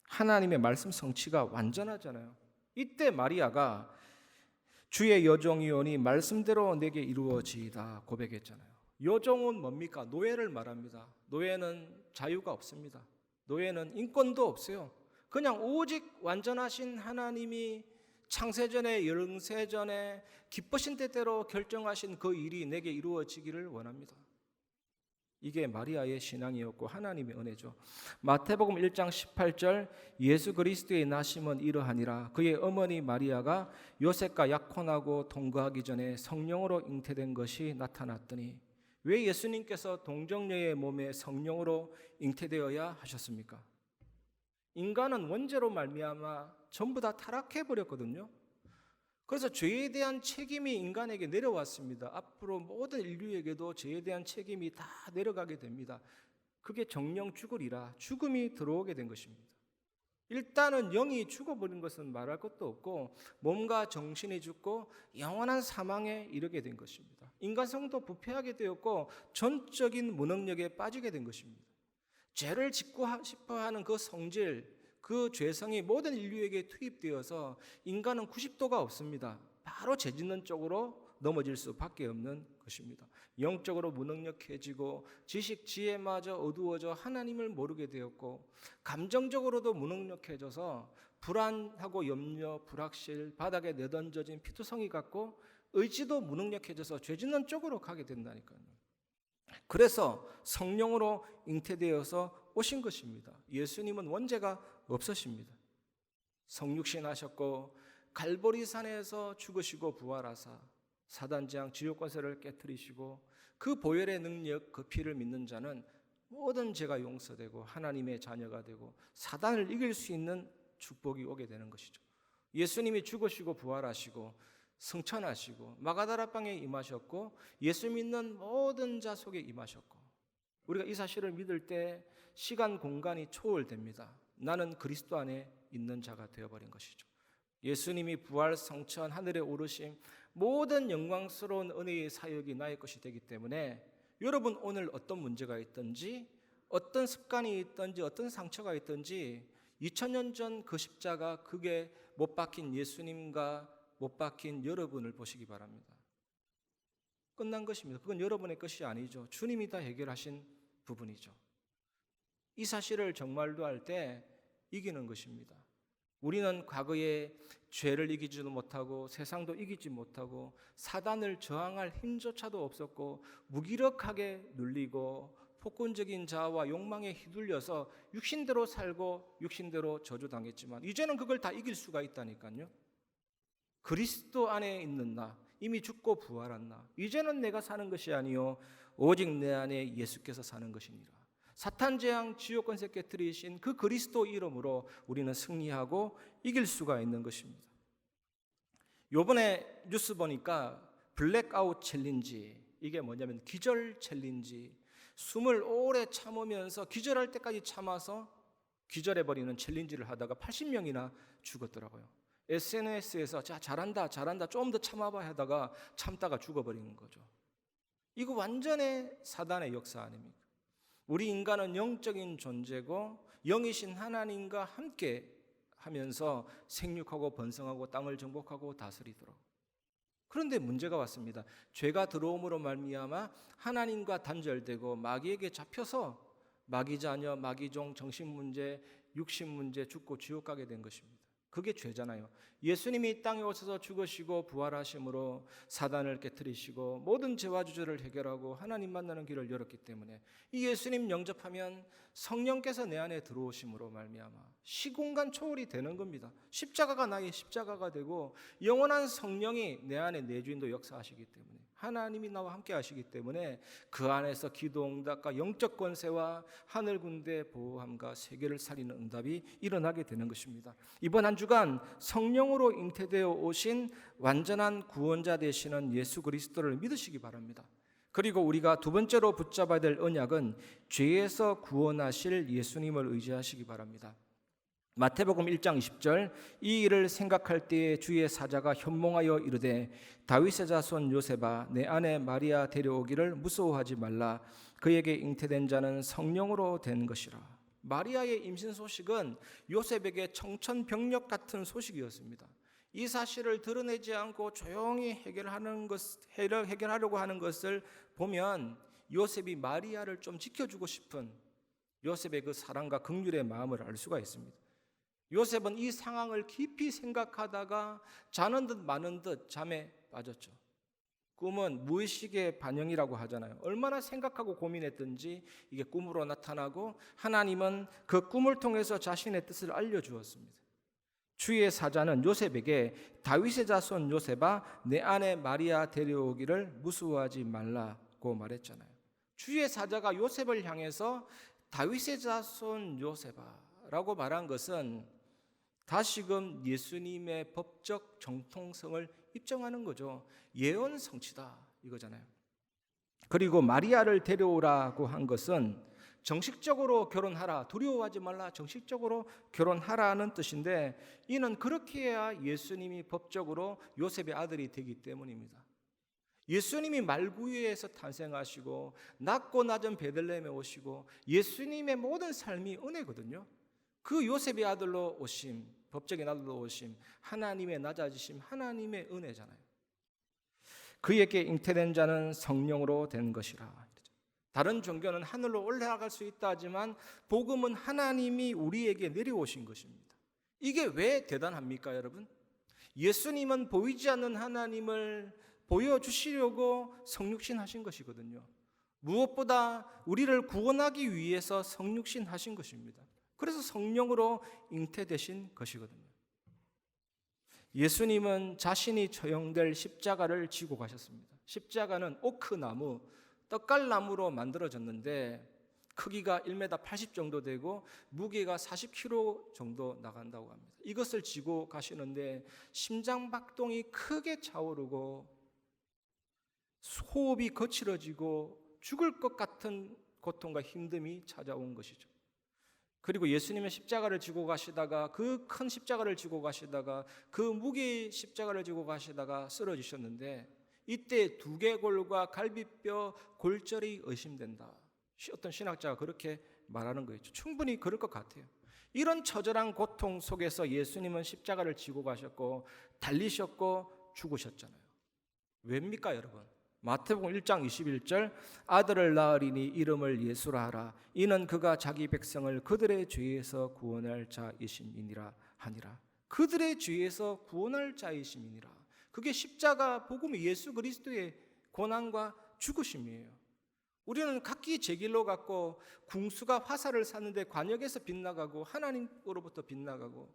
하나님의 말씀 성취가 완전하잖아요. 이때 마리아가 주의 여종이오니 말씀대로 내게 이루어지이다 고백했잖아요. 여종은 뭡니까? 노예를 말합니다. 노예는 자유가 없습니다. 노예는 인권도 없어요. 그냥 오직 완전하신 하나님이 창세전에 영세전에 기쁘신 때대로 결정하신 그 일이 내게 이루어지기를 원합니다. 이게 마리아의 신앙이었고 하나님의 은혜죠. 마태복음 1장 18절 예수 그리스도의 나심은 이러하니라. 그의 어머니 마리아가 요셉과 약혼하고 동거하기 전에 성령으로 잉태된 것이 나타났더니. 왜 예수님께서 동정녀의 몸에 성령으로 잉태되어야 하셨습니까? 인간은 원죄로 말미암아 전부 다 타락해 버렸거든요. 그래서 죄에 대한 책임이 인간에게 내려왔습니다. 앞으로 모든 인류에게도 죄에 대한 책임이 다 내려가게 됩니다. 그게 정령 죽으리라, 죽음이 들어오게 된 것입니다. 일단은 영이 죽어버린 것은 말할 것도 없고 몸과 정신이 죽고 영원한 사망에 이르게 된 것입니다. 인간성도 부패하게 되었고 전적인 무능력에 빠지게 된 것입니다. 죄를 짓고 싶어하는 그 성질, 그 죄성이 모든 인류에게 투입되어서 인간은 90도가 없습니다. 바로 죄 짓는 쪽으로 넘어질 수밖에 없는 것입니다. 영적으로 무능력해지고 지식, 지혜마저 어두워져 하나님을 모르게 되었고 감정적으로도 무능력해져서 불안하고 염려, 불확실, 바닥에 내던져진 피투성이 같고 의지도 무능력해져서 죄 짓는 쪽으로 가게 된다니까요. 그래서 성령으로 잉태되어서 오신 것입니다. 예수님은 원죄가 없으십니다. 성육신 하셨고 갈보리산에서 죽으시고 부활하사 사단재앙 지옥 권세를 깨뜨리시고 그 보혈의 능력, 그 피를 믿는 자는 모든 죄가 용서되고 하나님의 자녀가 되고 사단을 이길 수 있는 축복이 오게 되는 것이죠. 예수님이 죽으시고 부활하시고 승천하시고 마가다라 방에 임하셨고 예수 믿는 모든 자 속에 임하셨고 우리가 이 사실을 믿을 때 시간 공간이 초월됩니다. 나는 그리스도 안에 있는 자가 되어버린 것이죠. 예수님이 부활 성천 하늘에 오르심 모든 영광스러운 은혜의 사역이 나의 것이 되기 때문에 여러분 오늘 어떤 문제가 있든지 어떤 습관이 있든지 어떤 상처가 있든지 2000년 전 그 십자가 그게 못 박힌 예수님과 못 박힌 여러분을 보시기 바랍니다. 끝난 것입니다. 그건 여러분의 것이 아니죠. 주님이 다 해결하신 부분이죠. 이 사실을 정말로 할 때 이기는 것입니다. 우리는 과거에 죄를 이기지도 못하고 세상도 이기지 못하고 사단을 저항할 힘조차도 없었고 무기력하게 눌리고 폭군적인 자아와 욕망에 휘둘려서 육신대로 살고 육신대로 저주당했지만 이제는 그걸 다 이길 수가 있다니까요. 그리스도 안에 있는 나, 이미 죽고 부활한 나, 이제는 내가 사는 것이 아니요 오직 내 안에 예수께서 사는 것이니라. 사탄 재앙 지옥 권세 깨뜨리신 그 그리스도 이름으로 우리는 승리하고 이길 수가 있는 것입니다. 요번에 뉴스 보니까 블랙아웃 챌린지, 이게 뭐냐면 기절 챌린지, 숨을 오래 참으면서 기절할 때까지 참아서 기절해버리는 챌린지를 하다가 80명이나 죽었더라고요. SNS에서 자 잘한다 좀 더 참아봐 하다가 참다가 죽어버리는 거죠. 이거 완전히 사단의 역사 아닙니까? 우리 인간은 영적인 존재고 영이신 하나님과 함께 하면서 생육하고 번성하고 땅을 정복하고 다스리도록. 그런데 문제가 왔습니다. 죄가 들어옴으로 말미암아 하나님과 단절되고 마귀에게 잡혀서 마귀 자녀, 마귀종, 정신문제, 육신문제 죽고 지옥 가게 된 것입니다. 그게 죄잖아요. 예수님이 이 땅에 오셔서 죽으시고 부활하심으로 사단을 깨뜨리시고 모든 죄와 주저를 해결하고 하나님 만나는 길을 열었기 때문에 이 예수님 영접하면 성령께서 내 안에 들어오심으로 말미암아 시공간 초월이 되는 겁니다. 십자가가 나의 십자가가 되고 영원한 성령이 내 안에 내주인도 역사하시기 때문에 하나님이 나와 함께 하시기 때문에 그 안에서 기도 응답과 영적 권세와 하늘 군대 보호함과 세계를 살리는 응답이 일어나게 되는 것입니다. 이번 한 주간 성령으로 잉태되어 오신 완전한 구원자 되시는 예수 그리스도를 믿으시기 바랍니다. 그리고 우리가 두 번째로 붙잡아야 될 언약은 죄에서 구원하실 예수님을 의지하시기 바랍니다. 마태복음 1장 20절 이 일을 생각할 때에 주의 사자가 현몽하여 이르되 다윗의 자손 요셉아 내 아내 마리아 데려오기를 무서워하지 말라 그에게 잉태된 자는 성령으로 된 것이라. 마리아의 임신 소식은 요셉에게 청천벽력 같은 소식이었습니다. 이 사실을 드러내지 않고 조용히 해결하려고 하는 것을 보면 요셉이 마리아를 좀 지켜주고 싶은 요셉의 그 사랑과 긍휼의 마음을 알 수가 있습니다. 요셉은 이 상황을 깊이 생각하다가 자는 듯 마는 듯 잠에 빠졌죠. 꿈은 무의식의 반영이라고 하잖아요. 얼마나 생각하고 고민했든지 이게 꿈으로 나타나고 하나님은 그 꿈을 통해서 자신의 뜻을 알려주었습니다. 주의 사자는 요셉에게 다윗의 자손 요셉아 내 아내 마리아 데려오기를 무수하지 말라고 말했잖아요. 주의 사자가 요셉을 향해서 다윗의 자손 요셉아라고 말한 것은 다시금 예수님의 법적 정통성을 입증하는 거죠. 예언 성취다 이거잖아요. 그리고 마리아를 데려오라고 한 것은 정식적으로 결혼하라, 두려워하지 말라, 정식적으로 결혼하라는 뜻인데 이는 그렇게 해야 예수님이 법적으로 요셉의 아들이 되기 때문입니다. 예수님이 말구유에서 탄생하시고 낮고 낮은 베들레헴에 오시고 예수님의 모든 삶이 은혜거든요. 그 요셉의 아들로 오심, 법적인 아들로 오심, 하나님의 낮아지심, 하나님의 은혜잖아요. 그에게 잉태된 자는 성령으로 된 것이라. 다른 종교는 하늘로 올라갈 수 있다 하지만 복음은 하나님이 우리에게 내려오신 것입니다. 이게 왜 대단합니까, 여러분? 예수님은 보이지 않는 하나님을 보여주시려고 성육신 하신 것이거든요. 무엇보다 우리를 구원하기 위해서 성육신 하신 것입니다. 그래서 성령으로 잉태되신 것이거든요. 예수님은 자신이 처형될 십자가를 지고 가셨습니다. 십자가는 오크나무, 떡갈나무로 만들어졌는데 크기가 1m 80 정도 되고 무게가 40kg 정도 나간다고 합니다. 이것을 지고 가시는데 심장박동이 크게 차오르고 호흡이 거칠어지고 죽을 것 같은 고통과 힘듦이 찾아온 것이죠. 그리고 예수님의 십자가를 지고 가시다가 그 큰 십자가를 지고 가시다가 그 무게 십자가를 지고 가시다가 쓰러지셨는데 이때 두개골과 갈비뼈 골절이 의심된다. 어떤 신학자가 그렇게 말하는 거였죠. 충분히 그럴 것 같아요. 이런 처절한 고통 속에서 예수님은 십자가를 지고 가셨고 달리셨고 죽으셨잖아요. 왜입니까, 여러분? 마태복음 1장 21절 아들을 낳으리니 이름을 예수라 하라. 이는 그가 자기 백성을 그들의 죄에서 구원할 자이심이니라 하니라. 그들의 죄에서 구원할 자이심이니라. 그게 십자가 복음이 예수 그리스도의 고난과 죽으심이에요. 우리는 각기 제 길로 갔고 궁수가 화살을 쐈는데 관역에서 빗나가고 하나님으로부터 빗나가고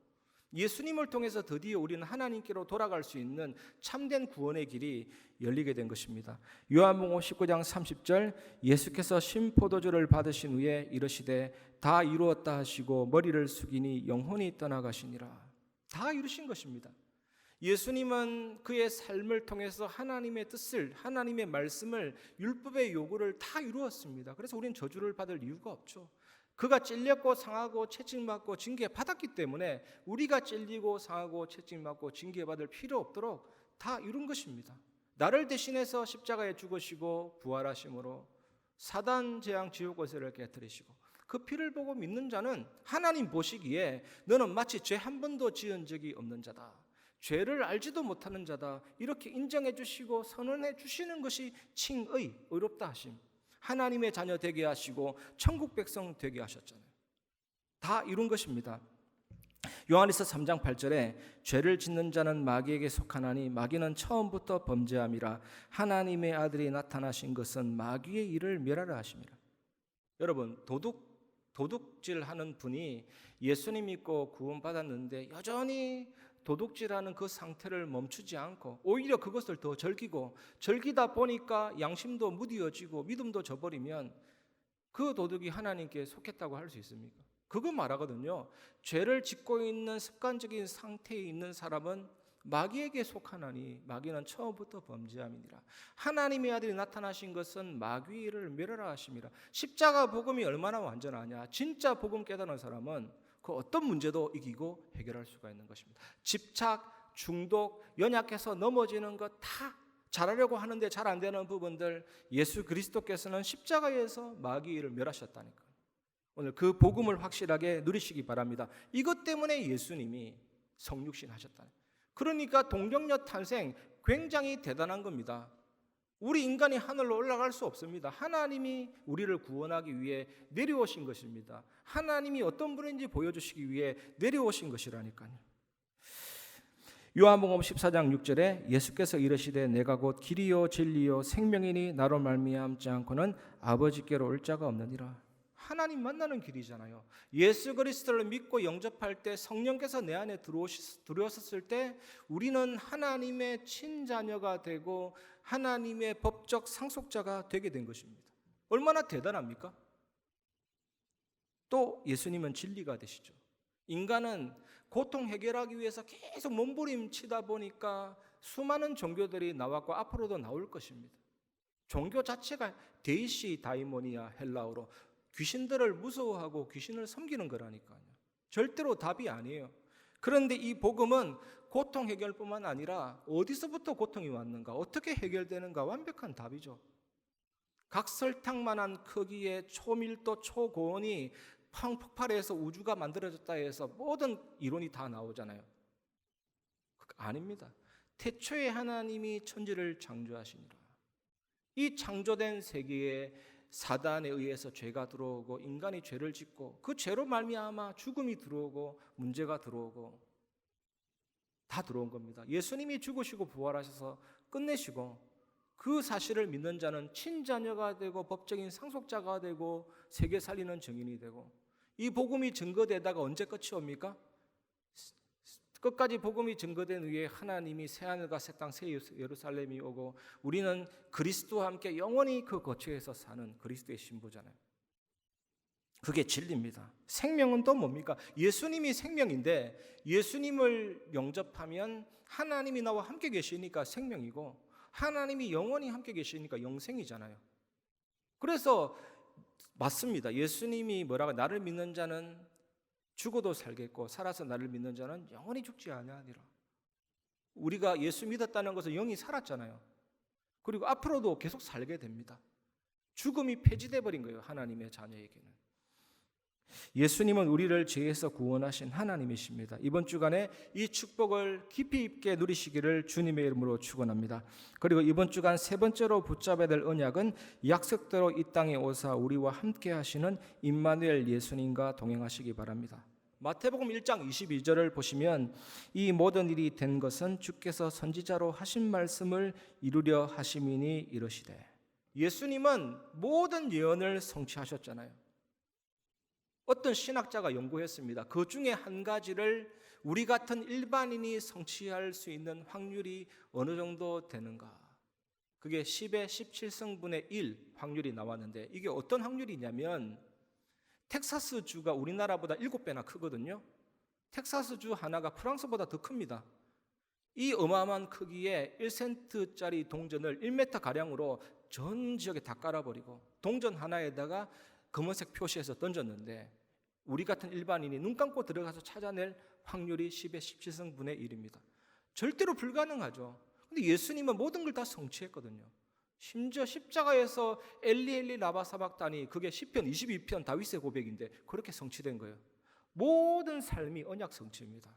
예수님을 통해서 드디어 우리는 하나님께로 돌아갈 수 있는 참된 구원의 길이 열리게 된 것입니다. 요한복음 19장 30절 예수께서 신포도주를 받으신 후에 이르시되 다 이루었다 하시고 머리를 숙이니 영혼이 떠나가시니라. 다 이루신 것입니다. 예수님은 그의 삶을 통해서 하나님의 뜻을, 하나님의 말씀을, 율법의 요구를 다 이루었습니다. 그래서 우리는 저주를 받을 이유가 없죠. 그가 찔렸고 상하고 채찍맞고 징계받았기 때문에 우리가 찔리고 상하고 채찍맞고 징계받을 필요 없도록 다 이룬 것입니다. 나를 대신해서 십자가에 죽으시고 부활하심으로 사단 재앙 지옥 권세를 깨뜨리시고 그 피를 보고 믿는 자는 하나님 보시기에 너는 마치 죄 한 번도 지은 적이 없는 자다, 죄를 알지도 못하는 자다, 이렇게 인정해 주시고 선언해 주시는 것이 칭의, 의롭다 하심, 하나님의 자녀 되게 하시고 천국 백성 되게 하셨잖아요. 다 이룬 것입니다. 요한일서 3장 8절에 죄를 짓는 자는 마귀에게 속하나니 마귀는 처음부터 범죄함이라. 하나님의 아들이 나타나신 것은 마귀의 일을 멸하라 하심이라. 여러분, 도둑질하는 분이 예수님 믿고 구원받았는데 여전히 도둑질하는 그 상태를 멈추지 않고 오히려 그것을 더 즐기다 보니까 양심도 무디어지고 믿음도 저버리면 그 도둑이 하나님께 속했다고 할 수 있습니까? 그거 말하거든요. 죄를 짓고 있는 습관적인 상태에 있는 사람은 마귀에게 속하나니 마귀는 처음부터 범죄함이니라. 하나님의 아들이 나타나신 것은 마귀를 멸하라 하심이라. 십자가 복음이 얼마나 완전하냐. 진짜 복음 깨닫는 사람은 그 어떤 문제도 이기고 해결할 수가 있는 것입니다. 집착, 중독, 연약해서 넘어지는 것 다 잘하려고 하는데 잘 안 되는 부분들 예수 그리스도께서는 십자가에서 마귀를 멸하셨다니까. 오늘 그 복음을 확실하게 누리시기 바랍니다. 이것 때문에 예수님이 성육신 하셨다. 그러니까 동정녀 탄생 굉장히 대단한 겁니다. 우리 인간이 하늘로 올라갈 수 없습니다. 하나님이 우리를 구원하기 위해 내려오신 것입니다. 하나님이 어떤 분인지 보여주시기 위해 내려오신 것이라니까요. 요한복음 14장 6절에 예수께서 이르시되 내가 곧 길이요 진리요 생명이니 나로 말미암지 않고는 아버지께로 올 자가 없느니라. 하나님 만나는 길이잖아요. 예수 그리스도를 믿고 영접할 때 성령께서 내 안에 들어오셨을 때 우리는 하나님의 친자녀가 되고 하나님의 법적 상속자가 되게 된 것입니다. 얼마나 대단합니까? 또 예수님은 진리가 되시죠. 인간은 고통 해결하기 위해서 계속 몸부림치다 보니까 수많은 종교들이 나왔고 앞으로도 나올 것입니다. 종교 자체가 데이시 다이모니아, 헬라어로 귀신들을 무서워하고 귀신을 섬기는 거라니까요. 절대로 답이 아니에요. 그런데 이 복음은 고통 해결뿐만 아니라 어디서부터 고통이 왔는가, 어떻게 해결되는가 완벽한 답이죠. 각설탕만한 크기의 초밀도 초고온이 폭발해서 우주가 만들어졌다 해서 모든 이론이 다 나오잖아요. 아닙니다. 태초에 하나님이 천지를 창조하시니라. 이 창조된 세계에 사단에 의해서 죄가 들어오고 인간이 죄를 짓고 그 죄로 말미암아 죽음이 들어오고 문제가 들어오고 다 들어온 겁니다. 예수님이 죽으시고 부활하셔서 끝내시고 그 사실을 믿는 자는 친자녀가 되고 법적인 상속자가 되고 세계 살리는 증인이 되고, 이 복음이 증거되다가 언제 끝이 옵니까? 끝까지 복음이 증거된 후에 하나님이 새하늘과 새 땅 새 예루살렘이 오고 우리는 그리스도와 함께 영원히 그 거처에서 사는 그리스도의 신부잖아요. 그게 진리입니다. 생명은 또 뭡니까? 예수님이 생명인데 예수님을 영접하면 하나님이 나와 함께 계시니까 생명이고 하나님이 영원히 함께 계시니까 영생이잖아요. 그래서 맞습니다. 예수님이 뭐라고, 나를 믿는 자는 죽어도 살겠고 살아서 나를 믿는 자는 영원히 죽지 아니하니라. 우리가 예수 믿었다는 것은 영이 살았잖아요. 그리고 앞으로도 계속 살게 됩니다. 죽음이 폐지돼 버린 거예요. 하나님의 자녀에게는. 예수님은 우리를 죄에서 구원하신 하나님이십니다. 이번 주간에 이 축복을 깊이 있게 누리시기를 주님의 이름으로 축원합니다. 그리고 이번 주간 세 번째로 붙잡아야 될 언약은 약속대로 이 땅에 오사 우리와 함께 하시는 임마누엘 예수님과 동행하시기 바랍니다. 마태복음 1장 22절을 보시면 이 모든 일이 된 것은 주께서 선지자로 하신 말씀을 이루려 하심이니 이르시되. 예수님은 모든 예언을 성취하셨잖아요. 어떤 신학자가 연구했습니다. 그 중에 한 가지를 우리 같은 일반인이 성취할 수 있는 확률이 어느 정도 되는가? 그게 10의 17승분의 1 확률이 나왔는데, 이게 어떤 확률이냐면 텍사스 주가 우리나라보다 7배나 크거든요. 텍사스 주 하나가 프랑스보다 더 큽니다. 이 어마어마한 크기의 1센트짜리 동전을 1m 가량으로 전 지역에 다 깔아버리고 동전 하나에다가 검은색 표시해서 던졌는데 우리 같은 일반인이 눈 감고 들어가서 찾아낼 확률이 10의 17승분의 1입니다. 절대로 불가능하죠. 근데 예수님은 모든 걸 다 성취했거든요. 심지어 십자가에서 엘리 라바 사박다니, 그게 시편 22편 다윗의 고백인데 그렇게 성취된 거예요. 모든 삶이 언약 성취입니다.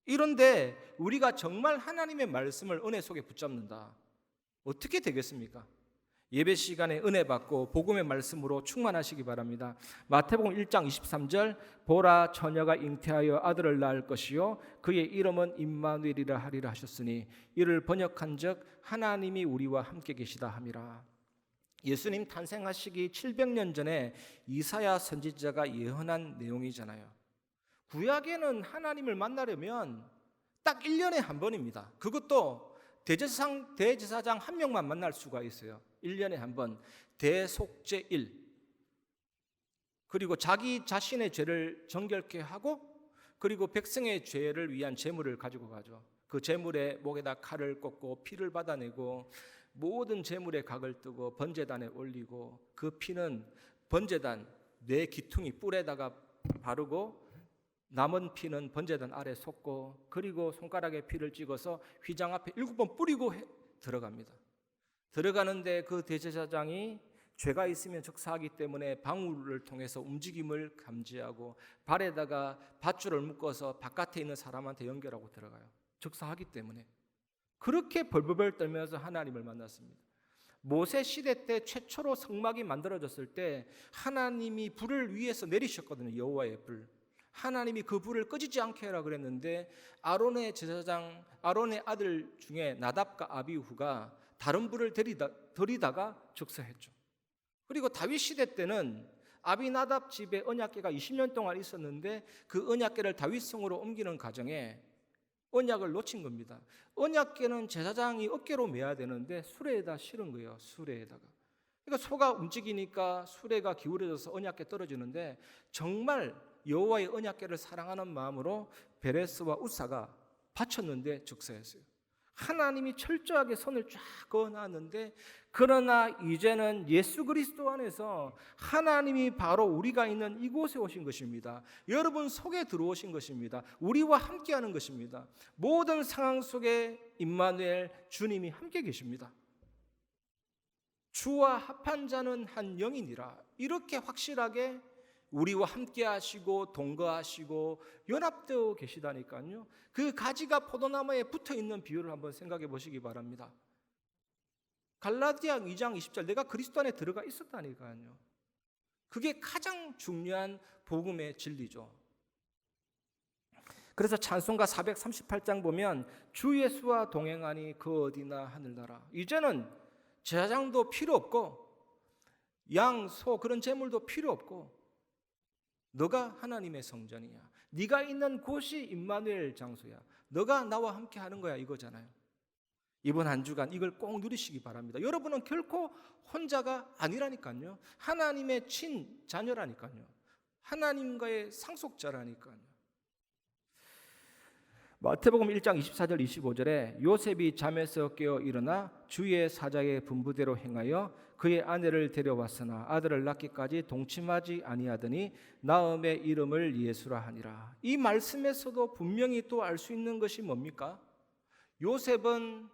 이런데 우리가 정말 하나님의 말씀을 은혜 속에 붙잡는다, 어떻게 되겠습니까? 예배 시간에 은혜 받고 복음의 말씀으로 충만하시기 바랍니다. 마태복음 1장 23절, 보라 처녀가 잉태하여 아들을 낳을 것이요 그의 이름은 임마누엘이라 하리라 하셨으니 이를 번역한즉 하나님이 우리와 함께 계시다 함이라. 예수님 탄생하시기 700년 전에 이사야 선지자가 예언한 내용이잖아요. 구약에는 하나님을 만나려면 딱 1년에 한 번입니다. 그것도 대제사장 한 명만 만날 수가 있어요. 1년에 한 번, 대속죄 1. 그리고 자기 자신의 죄를 정결케 하고 그리고 백성의 죄를 위한 제물을 가지고 가죠. 그 제물의 목에다 칼을 꽂고 피를 받아내고 모든 제물의 각을 뜨고 번제단에 올리고 그 피는 번제단 뇌 기퉁이 뿔에다가 바르고 남은 피는 번제단 아래 쏟고 그리고 손가락에 피를 찍어서 휘장 앞에 7번 뿌리고 들어갑니다. 들어가는데 그 대제사장이 죄가 있으면 적사하기 때문에 방울을 통해서 움직임을 감지하고 발에다가 밧줄을 묶어서 바깥에 있는 사람한테 연결하고 들어가요. 즉사하기 때문에 그렇게 벌벌벌 떨면서 하나님을 만났습니다. 모세 시대 때 최초로 성막이 만들어졌을 때 하나님이 불을 위에서 내리셨거든요. 여호와의 불. 하나님이 그 불을 꺼지지 않게 하라 그랬는데 아론의 제사장, 아론의 아들 중에 나답과 아비후가 다른 불을 들이다가 즉사했죠. 그리고 다윗 시대 때는 아비나답 집에 언약궤가 20년 동안 있었는데 그 언약궤를 다윗성으로 옮기는 과정에 언약을 놓친 겁니다. 언약궤는 제사장이 어깨로 메야 되는데 수레에다 실은 거예요. 수레에다가. 그러니까 소가 움직이니까 수레가 기울어져서 언약궤 떨어지는데 정말 여호와의 언약궤를 사랑하는 마음으로 베레스와 우사가 바쳤는데 즉사했어요. 하나님이 철저하게 선을 쫙 그어놨는데 그러나 이제는 예수 그리스도 안에서 하나님이 바로 우리가 있는 이곳에 오신 것입니다. 여러분 속에 들어오신 것입니다. 우리와 함께하는 것입니다. 모든 상황 속에 임마누엘 주님이 함께 계십니다. 주와 합한 자는 한 영이니라. 이렇게 확실하게 우리와 함께 하시고 동거하시고 연합되어 계시다니까요. 그 가지가 포도나무에 붙어 있는 비유를 한번 생각해 보시기 바랍니다. 갈라디아 2장 20절 내가 그리스도 안에 들어가 있었다니까요. 그게 가장 중요한 복음의 진리죠. 그래서 찬송가 438장 보면 주 예수와 동행하니 그 어디나 하늘나라. 이제는 제사장도 필요 없고 양, 소 그런 제물도 필요 없고 너가 하나님의 성전이야. 네가 있는 곳이 임마누엘 장소야. 너가 나와 함께 하는 거야 이거잖아요. 이번 한 주간 이걸 꼭 누리시기 바랍니다. 여러분은 결코 혼자가 아니라니까요. 하나님의 친자녀라니까요. 하나님과의 상속자라니까요. 마태복음 1장 24절 25절에 요셉이 잠에서 깨어 일어나 주의 사자의 분부대로 행하여 그의 아내를 데려왔으나 아들을 낳기까지 동침하지 아니하더니 나음의 이름을 예수라 하니라. 이 말씀에서도 분명히 또 알 수 있는 것이 뭡니까? 요셉은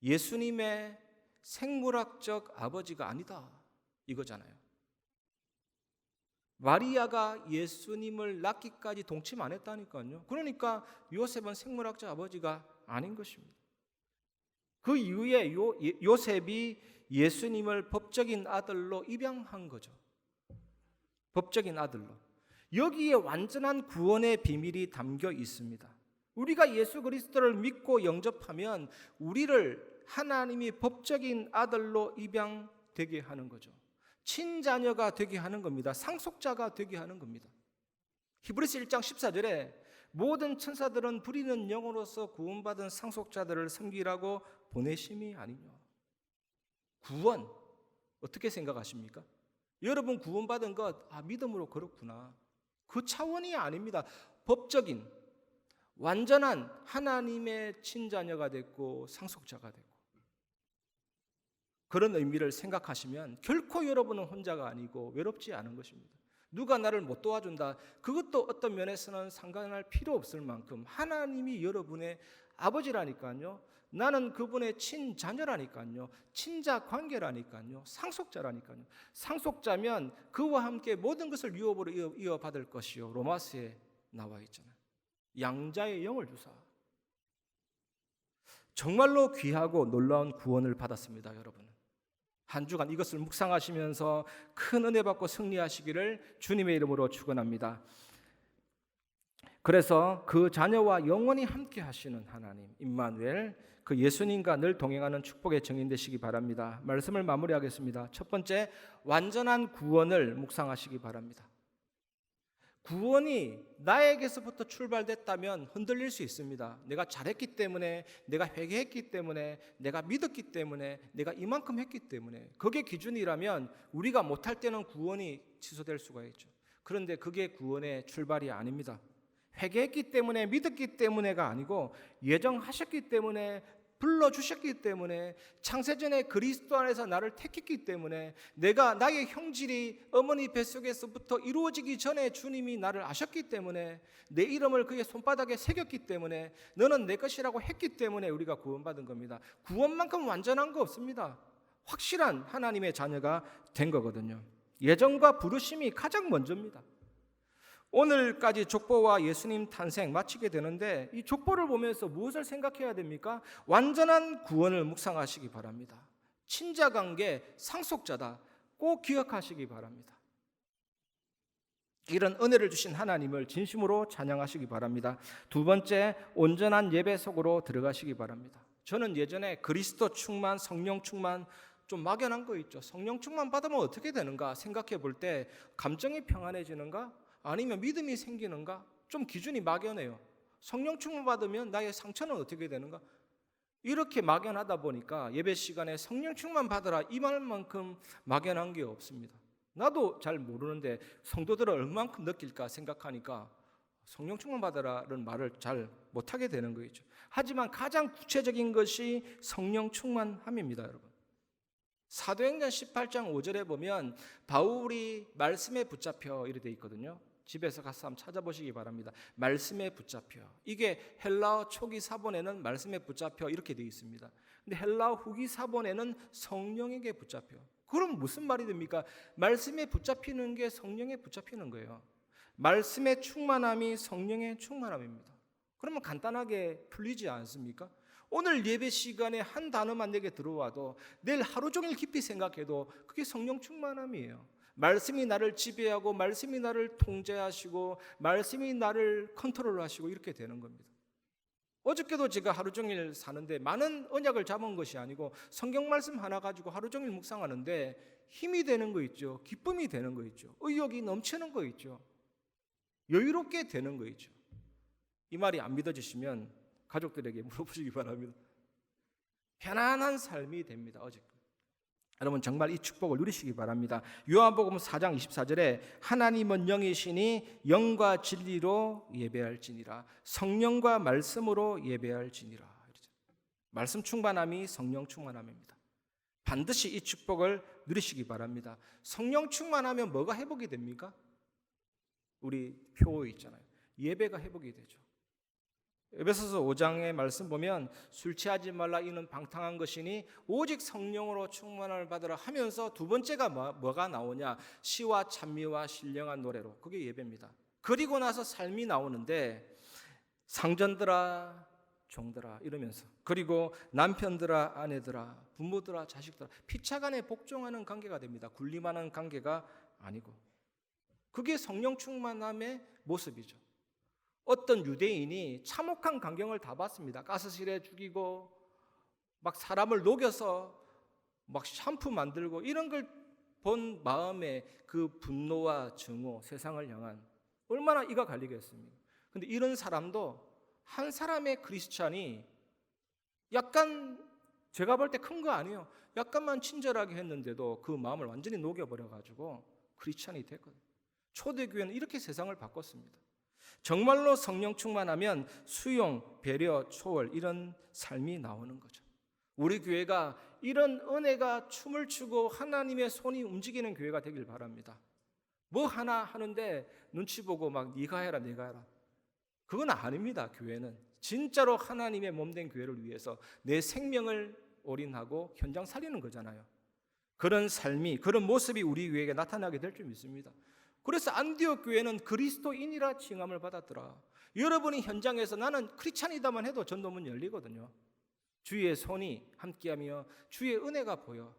예수님의 생물학적 아버지가 아니다 이거잖아요. 마리아가 예수님을 낳기까지 동침 안 했다니까요. 그러니까 요셉은 생물학적 아버지가 아닌 것입니다. 그 이후에 요셉이 예수님을 법적인 아들로 입양한 거죠. 법적인 아들로. 여기에 완전한 구원의 비밀이 담겨 있습니다. 우리가 예수 그리스도를 믿고 영접하면 우리를 하나님이 법적인 아들로 입양되게 하는 거죠. 친자녀가 되게 하는 겁니다. 상속자가 되게 하는 겁니다. 히브리서 1장 14절에 모든 천사들은 부리는 영으로서 구원받은 상속자들을 섬기라고 보내심이 아니냐. 구원 어떻게 생각하십니까? 여러분 구원받은 것 믿음으로 그렇구나. 그 차원이 아닙니다. 법적인 완전한 하나님의 친자녀가 됐고 상속자가 되고 그런 의미를 생각하시면 결코 여러분은 혼자가 아니고 외롭지 않은 것입니다. 누가 나를 못 도와준다. 그것도 어떤 면에서는 상관할 필요 없을 만큼 하나님이 여러분의 아버지라니까요. 나는 그분의 친자녀라니까요. 친자 관계라니까요. 상속자라니까요. 상속자면 그와 함께 모든 것을 유업으로 이어받을 것이요. 로마서에 나와 있잖아요. 양자의 영을 주사. 정말로 귀하고 놀라운 구원을 받았습니다, 여러분. 한 주간 이것을 묵상하시면서 큰 은혜 받고 승리하시기를 주님의 이름으로 축원합니다. 그래서 그 자녀와 영원히 함께 하시는 하나님 임마누엘, 그 예수님과 늘 동행하는 축복의 증인 되시기 바랍니다. 말씀을 마무리하겠습니다. 첫 번째, 완전한 구원을 묵상하시기 바랍니다. 구원이 나에게서부터 출발됐다면 흔들릴 수 있습니다. 내가 잘했기 때문에, 내가 회개했기 때문에, 내가 믿었기 때문에, 내가 이만큼 했기 때문에, 그게 기준이라면 우리가 못할 때는 구원이 취소될 수가 있죠. 그런데 그게 구원의 출발이 아닙니다. 회개했기 때문에, 믿었기 때문에가 아니고 예정하셨기 때문에, 불러주셨기 때문에, 창세전에 그리스도 안에서 나를 택했기 때문에, 내가 나의 형질이 어머니 뱃속에서부터 이루어지기 전에 주님이 나를 아셨기 때문에, 내 이름을 그의 손바닥에 새겼기 때문에, 너는 내 것이라고 했기 때문에 우리가 구원받은 겁니다. 구원만큼 완전한 거 없습니다. 확실한 하나님의 자녀가 된 거거든요. 예정과 부르심이 가장 먼저입니다. 오늘까지 족보와 예수님 탄생 마치게 되는데 이 족보를 보면서 무엇을 생각해야 됩니까? 완전한 구원을 묵상하시기 바랍니다. 친자관계 상속자다. 꼭 기억하시기 바랍니다. 이런 은혜를 주신 하나님을 진심으로 찬양하시기 바랍니다. 두 번째, 온전한 예배 속으로 들어가시기 바랍니다. 저는 예전에 그리스도 충만, 성령 충만 좀 막연한 거 있죠. 성령 충만 받으면 어떻게 되는가 생각해 볼 때 감정이 평안해지는가? 아니면 믿음이 생기는가? 좀 기준이 막연해요. 성령 충만 받으면 나의 상처는 어떻게 되는가? 이렇게 막연하다 보니까 예배 시간에 성령 충만 받으라 이 말만큼 막연한 게 없습니다. 나도 잘 모르는데 성도들은 얼만큼 느낄까 생각하니까 성령 충만 받으라는 말을 잘 못하게 되는 거죠. 하지만 가장 구체적인 것이 성령 충만함입니다, 여러분. 사도행전 18장 5절에 보면 바울이 말씀에 붙잡혀 이렇게 돼 있거든요. 집에서 가서 한번 찾아보시기 바랍니다. 말씀에 붙잡혀. 이게 헬라어 초기 사본에는 말씀에 붙잡혀 이렇게 돼 있습니다. 근데 헬라어 후기 사본에는 성령에게 붙잡혀. 그럼 무슨 말이 됩니까? 말씀에 붙잡히는 게 성령에 붙잡히는 거예요. 말씀의 충만함이 성령의 충만함입니다. 그러면 간단하게 풀리지 않습니까? 오늘 예배 시간에 한 단어만 내게 들어와도 내일 하루 종일 깊이 생각해도 그게 성령 충만함이에요. 말씀이 나를 지배하고 말씀이 나를 통제하시고 말씀이 나를 컨트롤하시고 이렇게 되는 겁니다. 어저께도 제가 하루 종일 사는데 많은 언약을 잡은 것이 아니고 성경 말씀 하나 가지고 하루 종일 묵상하는데 힘이 되는 거 있죠. 기쁨이 되는 거 있죠. 의욕이 넘치는 거 있죠. 여유롭게 되는 거 있죠. 이 말이 안 믿어지시면 가족들에게 물어보시기 바랍니다. 편안한 삶이 됩니다. 어저께. 여러분 정말 이 축복을 누리시기 바랍니다. 요한복음 4장 24절에 하나님은 영이시니 영과 진리로 예배할지니라 성령과 말씀으로 예배할지니라. 말씀 충만함이 성령 충만함입니다. 반드시 이 축복을 누리시기 바랍니다. 성령 충만하면 뭐가 회복이 됩니까? 우리 표 있잖아요. 예배가 회복이 되죠. 에베소서 5장의 말씀 보면 술 취하지 말라 이는 방탕한 것이니 오직 성령으로 충만함을 받으라 하면서 두 번째가 뭐가 나오냐? 시와 찬미와 신령한 노래로. 그게 예배입니다. 그리고 나서 삶이 나오는데 상전들아 종들아 이러면서 그리고 남편들아 아내들아 부모들아 자식들아 피차간에 복종하는 관계가 됩니다. 군림하는 관계가 아니고 그게 성령 충만함의 모습이죠. 어떤 유대인이 참혹한 광경을 다 봤습니다. 가스실에 죽이고 막 사람을 녹여서 막 샴푸 만들고 이런 걸 본 마음에 그 분노와 증오, 세상을 향한 얼마나 이가 갈리겠습니까? 근데 이런 사람도 한 사람의 크리스찬이 약간 제가 볼 때 큰 거 아니에요. 약간만 친절하게 했는데도 그 마음을 완전히 녹여버려가지고 크리스찬이 됐거든요. 초대교회는 이렇게 세상을 바꿨습니다. 정말로 성령 충만하면 수용, 배려, 초월 이런 삶이 나오는 거죠. 우리 교회가 이런 은혜가 춤을 추고 하나님의 손이 움직이는 교회가 되길 바랍니다. 뭐 하나 하는데 눈치 보고 막 네가 해라 내가 해라. 그건 아닙니다. 교회는 진짜로 하나님의 몸된 교회를 위해서 내 생명을 올인하고 현장 살리는 거잖아요. 그런 삶이 그런 모습이 우리 교회에 나타나게 될 줄 믿습니다. 그래서 안디옥 교회는 그리스도인이라 칭함을 받았더라. 여러분이 현장에서 나는 크리스찬이다만 해도 전도문 열리거든요. 주의 손이 함께하며 주의 은혜가 보여.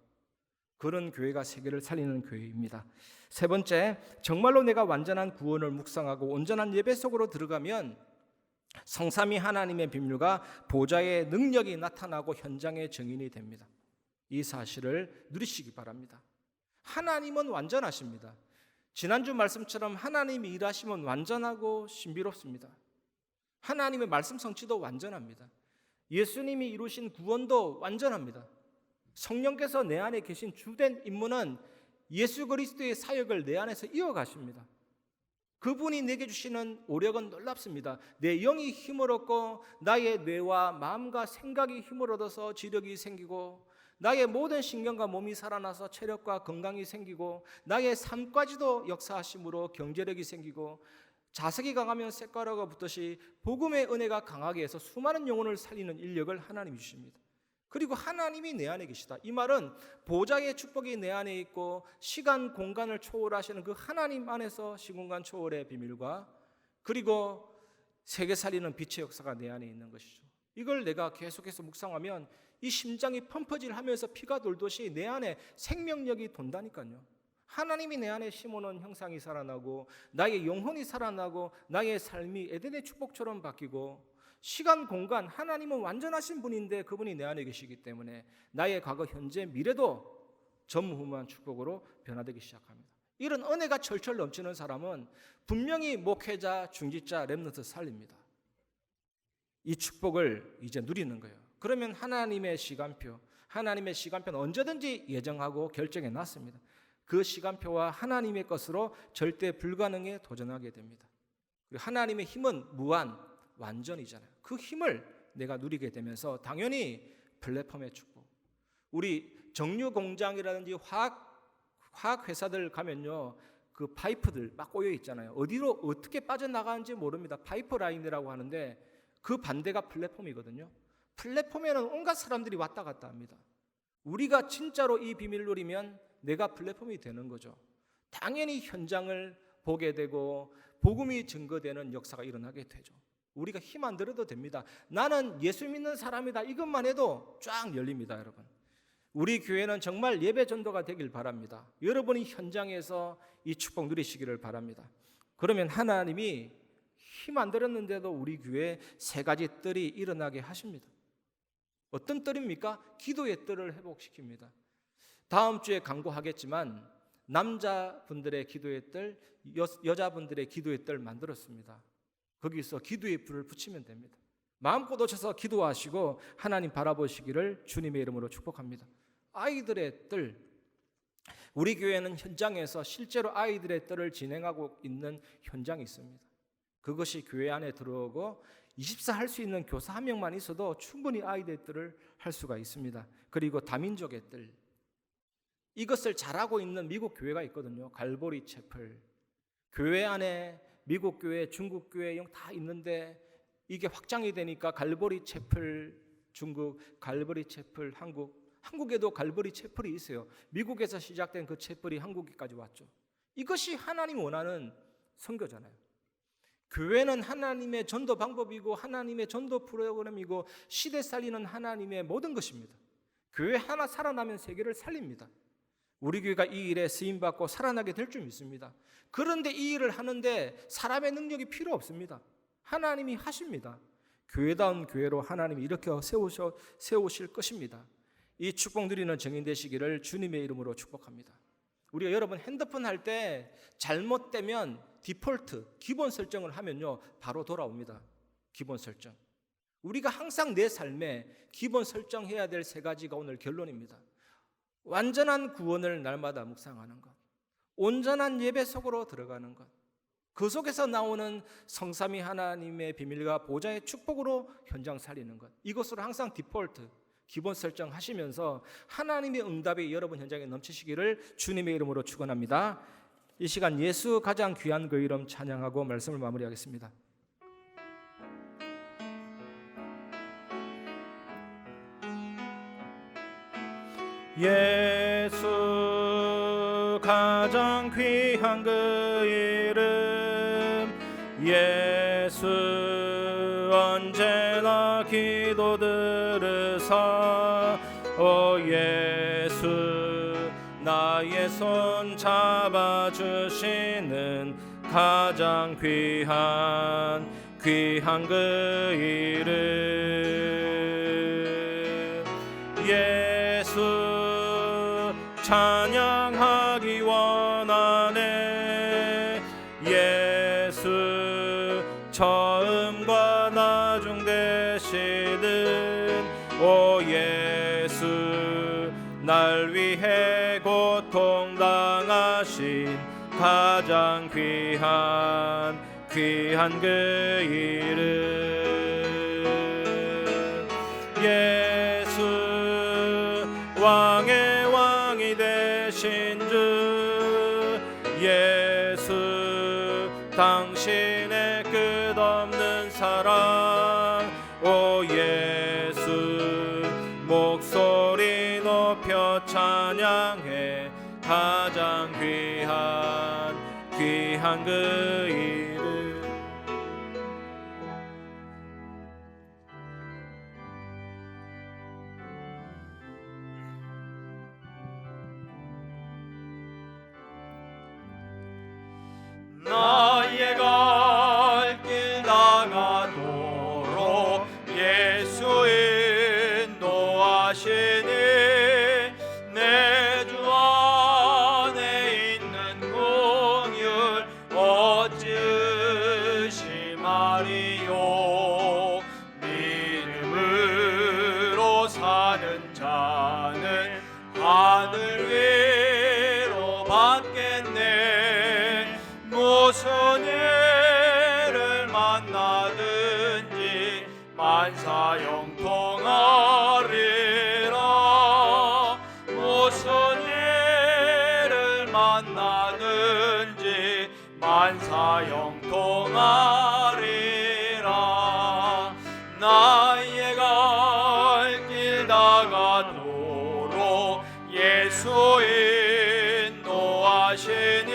그런 교회가 세계를 살리는 교회입니다. 세 번째, 정말로 내가 완전한 구원을 묵상하고 온전한 예배 속으로 들어가면 성삼위 하나님의 비밀과 보좌의 능력이 나타나고 현장의 증인이 됩니다. 이 사실을 누리시기 바랍니다. 하나님은 완전하십니다. 지난주 말씀처럼 하나님이 일하시면 완전하고 신비롭습니다. 하나님의 말씀 성취도 완전합니다. 예수님이 이루신 구원도 완전합니다. 성령께서 내 안에 계신 주된 임무는 예수 그리스도의 사역을 내 안에서 이어가십니다. 그분이 내게 주시는 오력은 놀랍습니다. 내 영이 힘을 얻고 나의 뇌와 마음과 생각이 힘을 얻어서 지력이 생기고 나의 모든 신경과 몸이 살아나서 체력과 건강이 생기고 나의 삶까지도 역사하심으로 경제력이 생기고 자석이 강하면 쇳가루가 붙듯이 복음의 은혜가 강하게 해서 수많은 영혼을 살리는 인력을 하나님이 주십니다. 그리고 하나님이 내 안에 계시다. 이 말은 보좌의 축복이 내 안에 있고 시간 공간을 초월하시는 그 하나님 안에서 시공간 초월의 비밀과 그리고 세계 살리는 빛의 역사가 내 안에 있는 것이죠. 이걸 내가 계속해서 묵상하면 이 심장이 펌퍼질하면서 피가 돌듯이 내 안에 생명력이 돈다니까요. 하나님이 내 안에 심어놓은 형상이 살아나고 나의 영혼이 살아나고 나의 삶이 에덴의 축복처럼 바뀌고 시간 공간, 하나님은 완전하신 분인데 그분이 내 안에 계시기 때문에 나의 과거, 현재, 미래도 전무후무한 축복으로 변화되기 시작합니다. 이런 은혜가 철철 넘치는 사람은 분명히 목회자, 중직자, 렘넌트 살립니다. 이 축복을 이제 누리는 거예요. 그러면 하나님의 시간표는 언제든지 예정하고 결정해 놨습니다. 그 시간표와 하나님의 것으로 절대 불가능에 도전하게 됩니다. 그리고 하나님의 힘은 무한, 완전이잖아요. 그 힘을 내가 누리게 되면서 당연히 플랫폼의 축복. 우리 정유 공장이라든지 화학 회사들 가면요, 그 파이프들 막 꼬여 있잖아요. 어디로 어떻게 빠져나가는지 모릅니다. 파이프라인이라고 하는데 그 반대가 플랫폼이거든요. 플랫폼에는 온갖 사람들이 왔다 갔다 합니다. 우리가 진짜로 이 비밀을 누리면 내가 플랫폼이 되는 거죠. 당연히 현장을 보게 되고 복음이 증거되는 역사가 일어나게 되죠. 우리가 힘 안 들어도 됩니다. 나는 예수 믿는 사람이다. 이것만 해도 쫙 열립니다, 여러분. 우리 교회는 정말 예배 전도가 되길 바랍니다. 여러분이 현장에서 이 축복 누리시기를 바랍니다. 그러면 하나님이 힘 안 들었는데도 우리 교회에 세 가지 뜰이 일어나게 하십니다. 어떤 뜰입니까? 기도의 뜰을 회복시킵니다. 다음 주에 강구하겠지만 남자분들의 기도의 뜰, 여자분들의 기도의 뜰 만들었습니다. 거기서 기도의 불을 붙이면 됩니다. 마음껏 오셔서 기도하시고 하나님 바라보시기를 주님의 이름으로 축복합니다. 아이들의 뜰, 우리 교회는 현장에서 실제로 아이들의 뜰을 진행하고 있는 현장이 있습니다. 그것이 교회 안에 들어오고 24 할 수 있는 교사 한 명만 있어도 충분히 아이들의 뜰을 할 수가 있습니다. 그리고 다민족의 뜰, 이것을 잘하고 있는 미국 교회가 있거든요. 갈보리 채플. 교회 안에 미국 교회, 중국 교회 다 있는데 이게 확장이 되니까 갈보리 채플 중국, 갈보리 채플 한국에도 갈보리 채플이 있어요. 미국에서 시작된 그 채플이 한국까지 왔죠. 이것이 하나님 원하는 선교잖아요. 교회는 하나님의 전도 방법이고 하나님의 전도 프로그램이고 시대 살리는 하나님의 모든 것입니다. 교회 하나 살아나면 세계를 살립니다. 우리 교회가 이 일에 쓰임받고 살아나게 될 줄 믿습니다. 그런데 이 일을 하는데 사람의 능력이 필요 없습니다. 하나님이 하십니다. 교회다운 교회로 하나님이 이렇게 세우실 것입니다. 이 축복 누리는 증인 되시기를 주님의 이름으로 축복합니다. 우리가 여러분 핸드폰 할 때 잘못되면 디폴트, 기본 설정을 하면요 바로 돌아옵니다. 기본 설정. 우리가 항상 내 삶에 기본 설정해야 될 세 가지가 오늘 결론입니다. 완전한 구원을 날마다 묵상하는 것, 온전한 예배 속으로 들어가는 것, 그 속에서 나오는 성삼위 하나님의 비밀과 보좌의 축복으로 현장 살리는 것, 이것으로 항상 디폴트, 기본 설정하시면서 하나님의 응답이 여러분 현장에 넘치시기를 주님의 이름으로 축원합니다. 이 시간 예수 가장 귀한 그 이름 찬양하고 말씀을 마무리하겠습니다. 예수 가장 귀한 그 이름 예수 언제나 기도 들으사 오 예수 나의 손 잡아주시는 가장 귀한 그 이름 예수 찬양하기 원하네 예수 처음과 나중 되시는 오 예수 날 위해 고통당하신 가장 귀한 그 이름 예수 왕의 왕이 되신 주 예수 당신의 끝없는 사랑 오 예수 목숨 한 그 이름 나의 갈 길 나가도록 예수 인도하시니 내 주 안에 있는 긍휼 어찌 의심하리요. 믿음으로 사는 자는 하늘 위로 받겠네. 무슨 일을 만나든지 만사형통하리라. 무슨 일을 만나든지 만사형통하리라. 나의 갈 길 나가도록 예수 인도하시니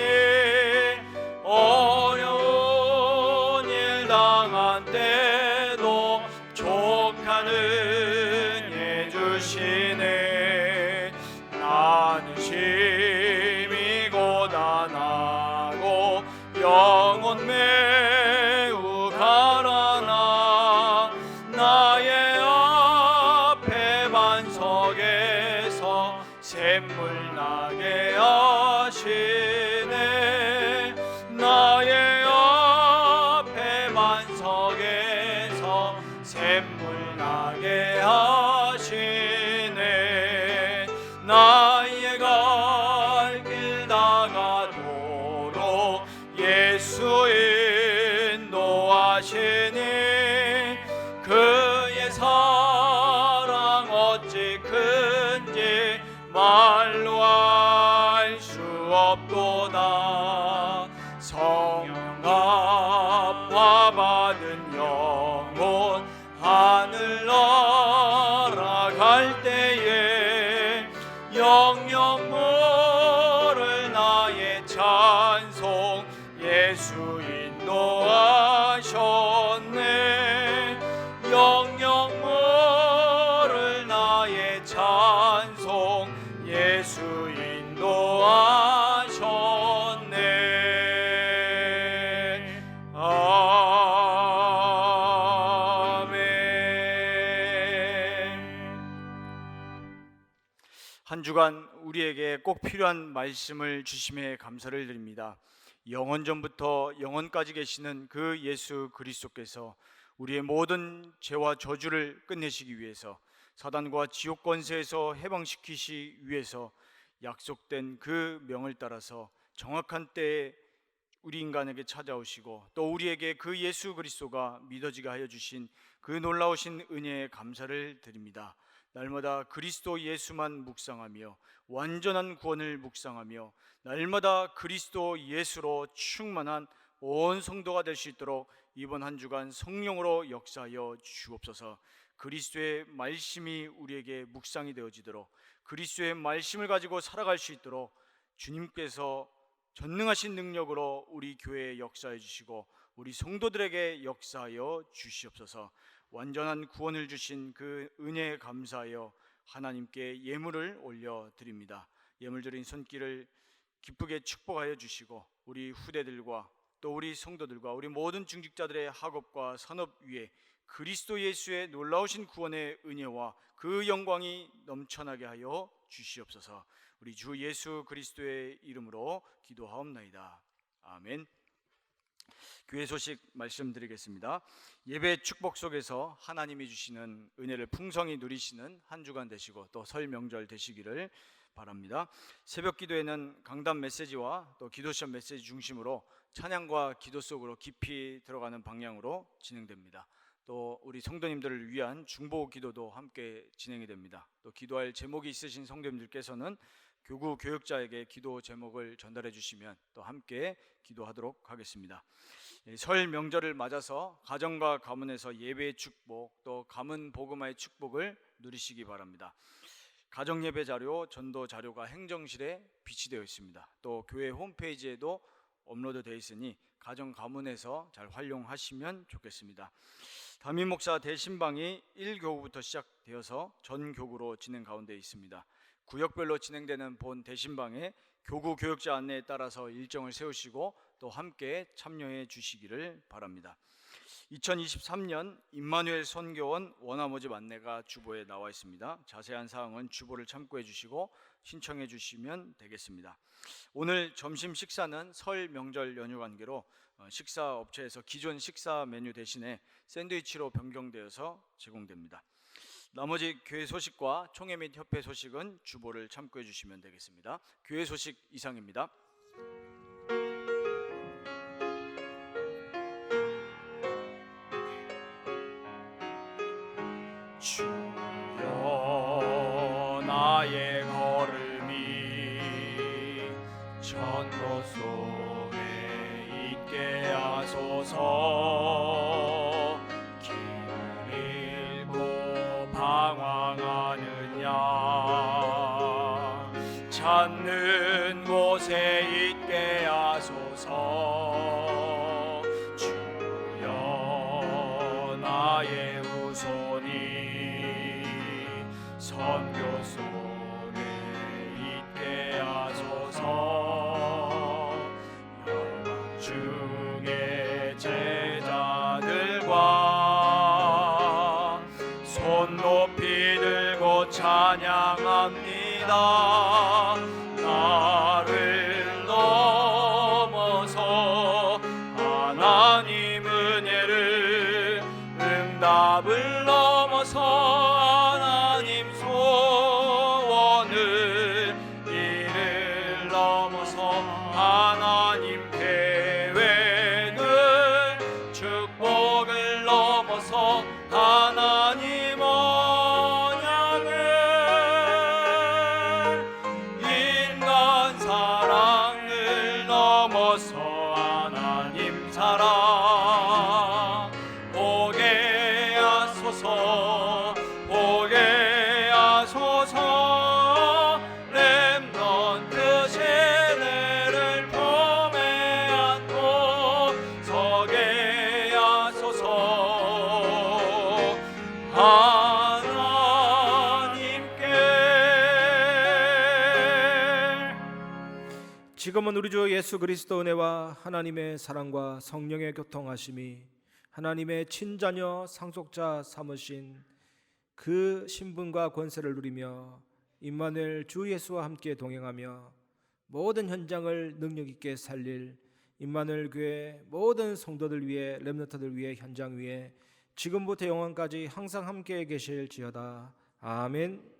어려운 일 당한 때도 족한 은혜 주시네. 나는 심히 고단하고 영혼 매우 가라나 나의 앞에 반석에서 샘물 나게 하시네. 나의 앞에 반석에서 샘물 나게 하시네. 나의 갈 길 나가도록 예수 인도하시니 그의 사랑 어찌 큰지 말로 알 수 없도다. 성령 갚아 받은 영혼 하늘 날아갈 때에 영영 모를 나의 찬송 예수 인도하셨네. 영영 모를 나의 찬송 예수 인도하셨네. 아멘. 한 주간 우리에게 꼭 필요한 말씀을 주심에 감사를 드립니다. 영원전부터 영원까지 계시는 그 예수 그리스도께서 우리의 모든 죄와 저주를 끝내시기 위해서 사단과 지옥 권세에서 해방시키시기 위해서 약속된 그 명을 따라서 정확한 때에 우리 인간에게 찾아오시고 또 우리에게 그 예수 그리스도가 믿어지게 하여 주신 그 놀라우신 은혜에 감사를 드립니다. 날마다 그리스도 예수만 묵상하며 완전한 구원을 묵상하며 날마다 그리스도 예수로 충만한 온 성도가 될 수 있도록 이번 한 주간 성령으로 역사하여 주옵소서. 그리스도의 말씀이 우리에게 묵상이 되어지도록 그리스도의 말씀을 가지고 살아갈 수 있도록 주님께서 전능하신 능력으로 우리 교회에 역사해 주시고 우리 성도들에게 역사하여 주시옵소서. 완전한 구원을 주신 그 은혜에 감사하여 하나님께 예물을 올려드립니다. 예물 드린 손길을 기쁘게 축복하여 주시고 우리 후대들과 또 우리 성도들과 우리 모든 중직자들의 학업과 산업 위에 그리스도 예수의 놀라우신 구원의 은혜와 그 영광이 넘쳐나게 하여 주시옵소서. 우리 주 예수 그리스도의 이름으로 기도하옵나이다. 아멘. 교회 소식 말씀드리겠습니다. 예배 축복 속에서 하나님이 주시는 은혜를 풍성히 누리시는 한 주간 되시고 또 설 명절 되시기를 바랍니다. 새벽 기도에는 강단 메시지와 또 기도 시험 메시지 중심으로 찬양과 기도 속으로 깊이 들어가는 방향으로 진행됩니다. 또 우리 성도님들을 위한 중보 기도도 함께 진행이 됩니다. 또 기도할 제목이 있으신 성도님들께서는 교구 교역자에게 기도 제목을 전달해 주시면 또 함께 기도하도록 하겠습니다. 설 명절을 맞아서 가정과 가문에서 예배의 축복 또 가문 복음화의 축복을 누리시기 바랍니다. 가정 예배 자료, 전도 자료가 행정실에 비치되어 있습니다. 또 교회 홈페이지에도 업로드되어 있으니 가정 가문에서 잘 활용하시면 좋겠습니다. 담임 목사 대신방이 1교구부터 시작되어서 전 교구로 진행 가운데 있습니다. 구역별로 진행되는 본 대신방에 교구 교역자 안내에 따라서 일정을 세우시고 또 함께 참여해 주시기를 바랍니다. 2023년 임마누엘 선교원 원화모집 안내가 주보에 나와 있습니다. 자세한 사항은 주보를 참고해 주시고 신청해 주시면 되겠습니다. 오늘 점심 식사는 설 명절 연휴 관계로 식사 업체에서 기존 식사 메뉴 대신에 샌드위치로 변경되어서 제공됩니다. 나머지 교회 소식과 총회 및 협회 소식은 주보를 참고해 주시면 되겠습니다. 교회 소식 이상입니다. 주여 나의 걸음이 천국 속에 있게 하소서. 길을 잃고 방황하느냐 찾는 곳에 있게 하소서. 주여 나의 후손이 선교 속에 있게 하소서. 열방 중에 제자들과 손 높이 들고 찬양합니다. 나를 넘어서 하나님 은혜를 응답을 넘어서 하나님 소원을 이를 넘어서 하나님 계획을 축복을 넘어서 하나님 언약을 인간 사랑을 넘어서 하나님 사랑 보게 하소서. 보게 하소서. 렘넌트 세대를 품에 안고 서게 하소서. 하나님께 지금은 우리 주 예수 그리스도 은혜와 하나님의 사랑과 성령의 교통하심이 하나님의 친자녀 상속자 삼으신 그 신분과 권세를 누리며 임마누엘 주 예수와 함께 동행하며 모든 현장을 능력 있게 살릴 임마누엘 교회 모든 성도들 위해 렘넌트들 위해 현장 위에 지금부터 영원까지 항상 함께 계실지어다. 아멘.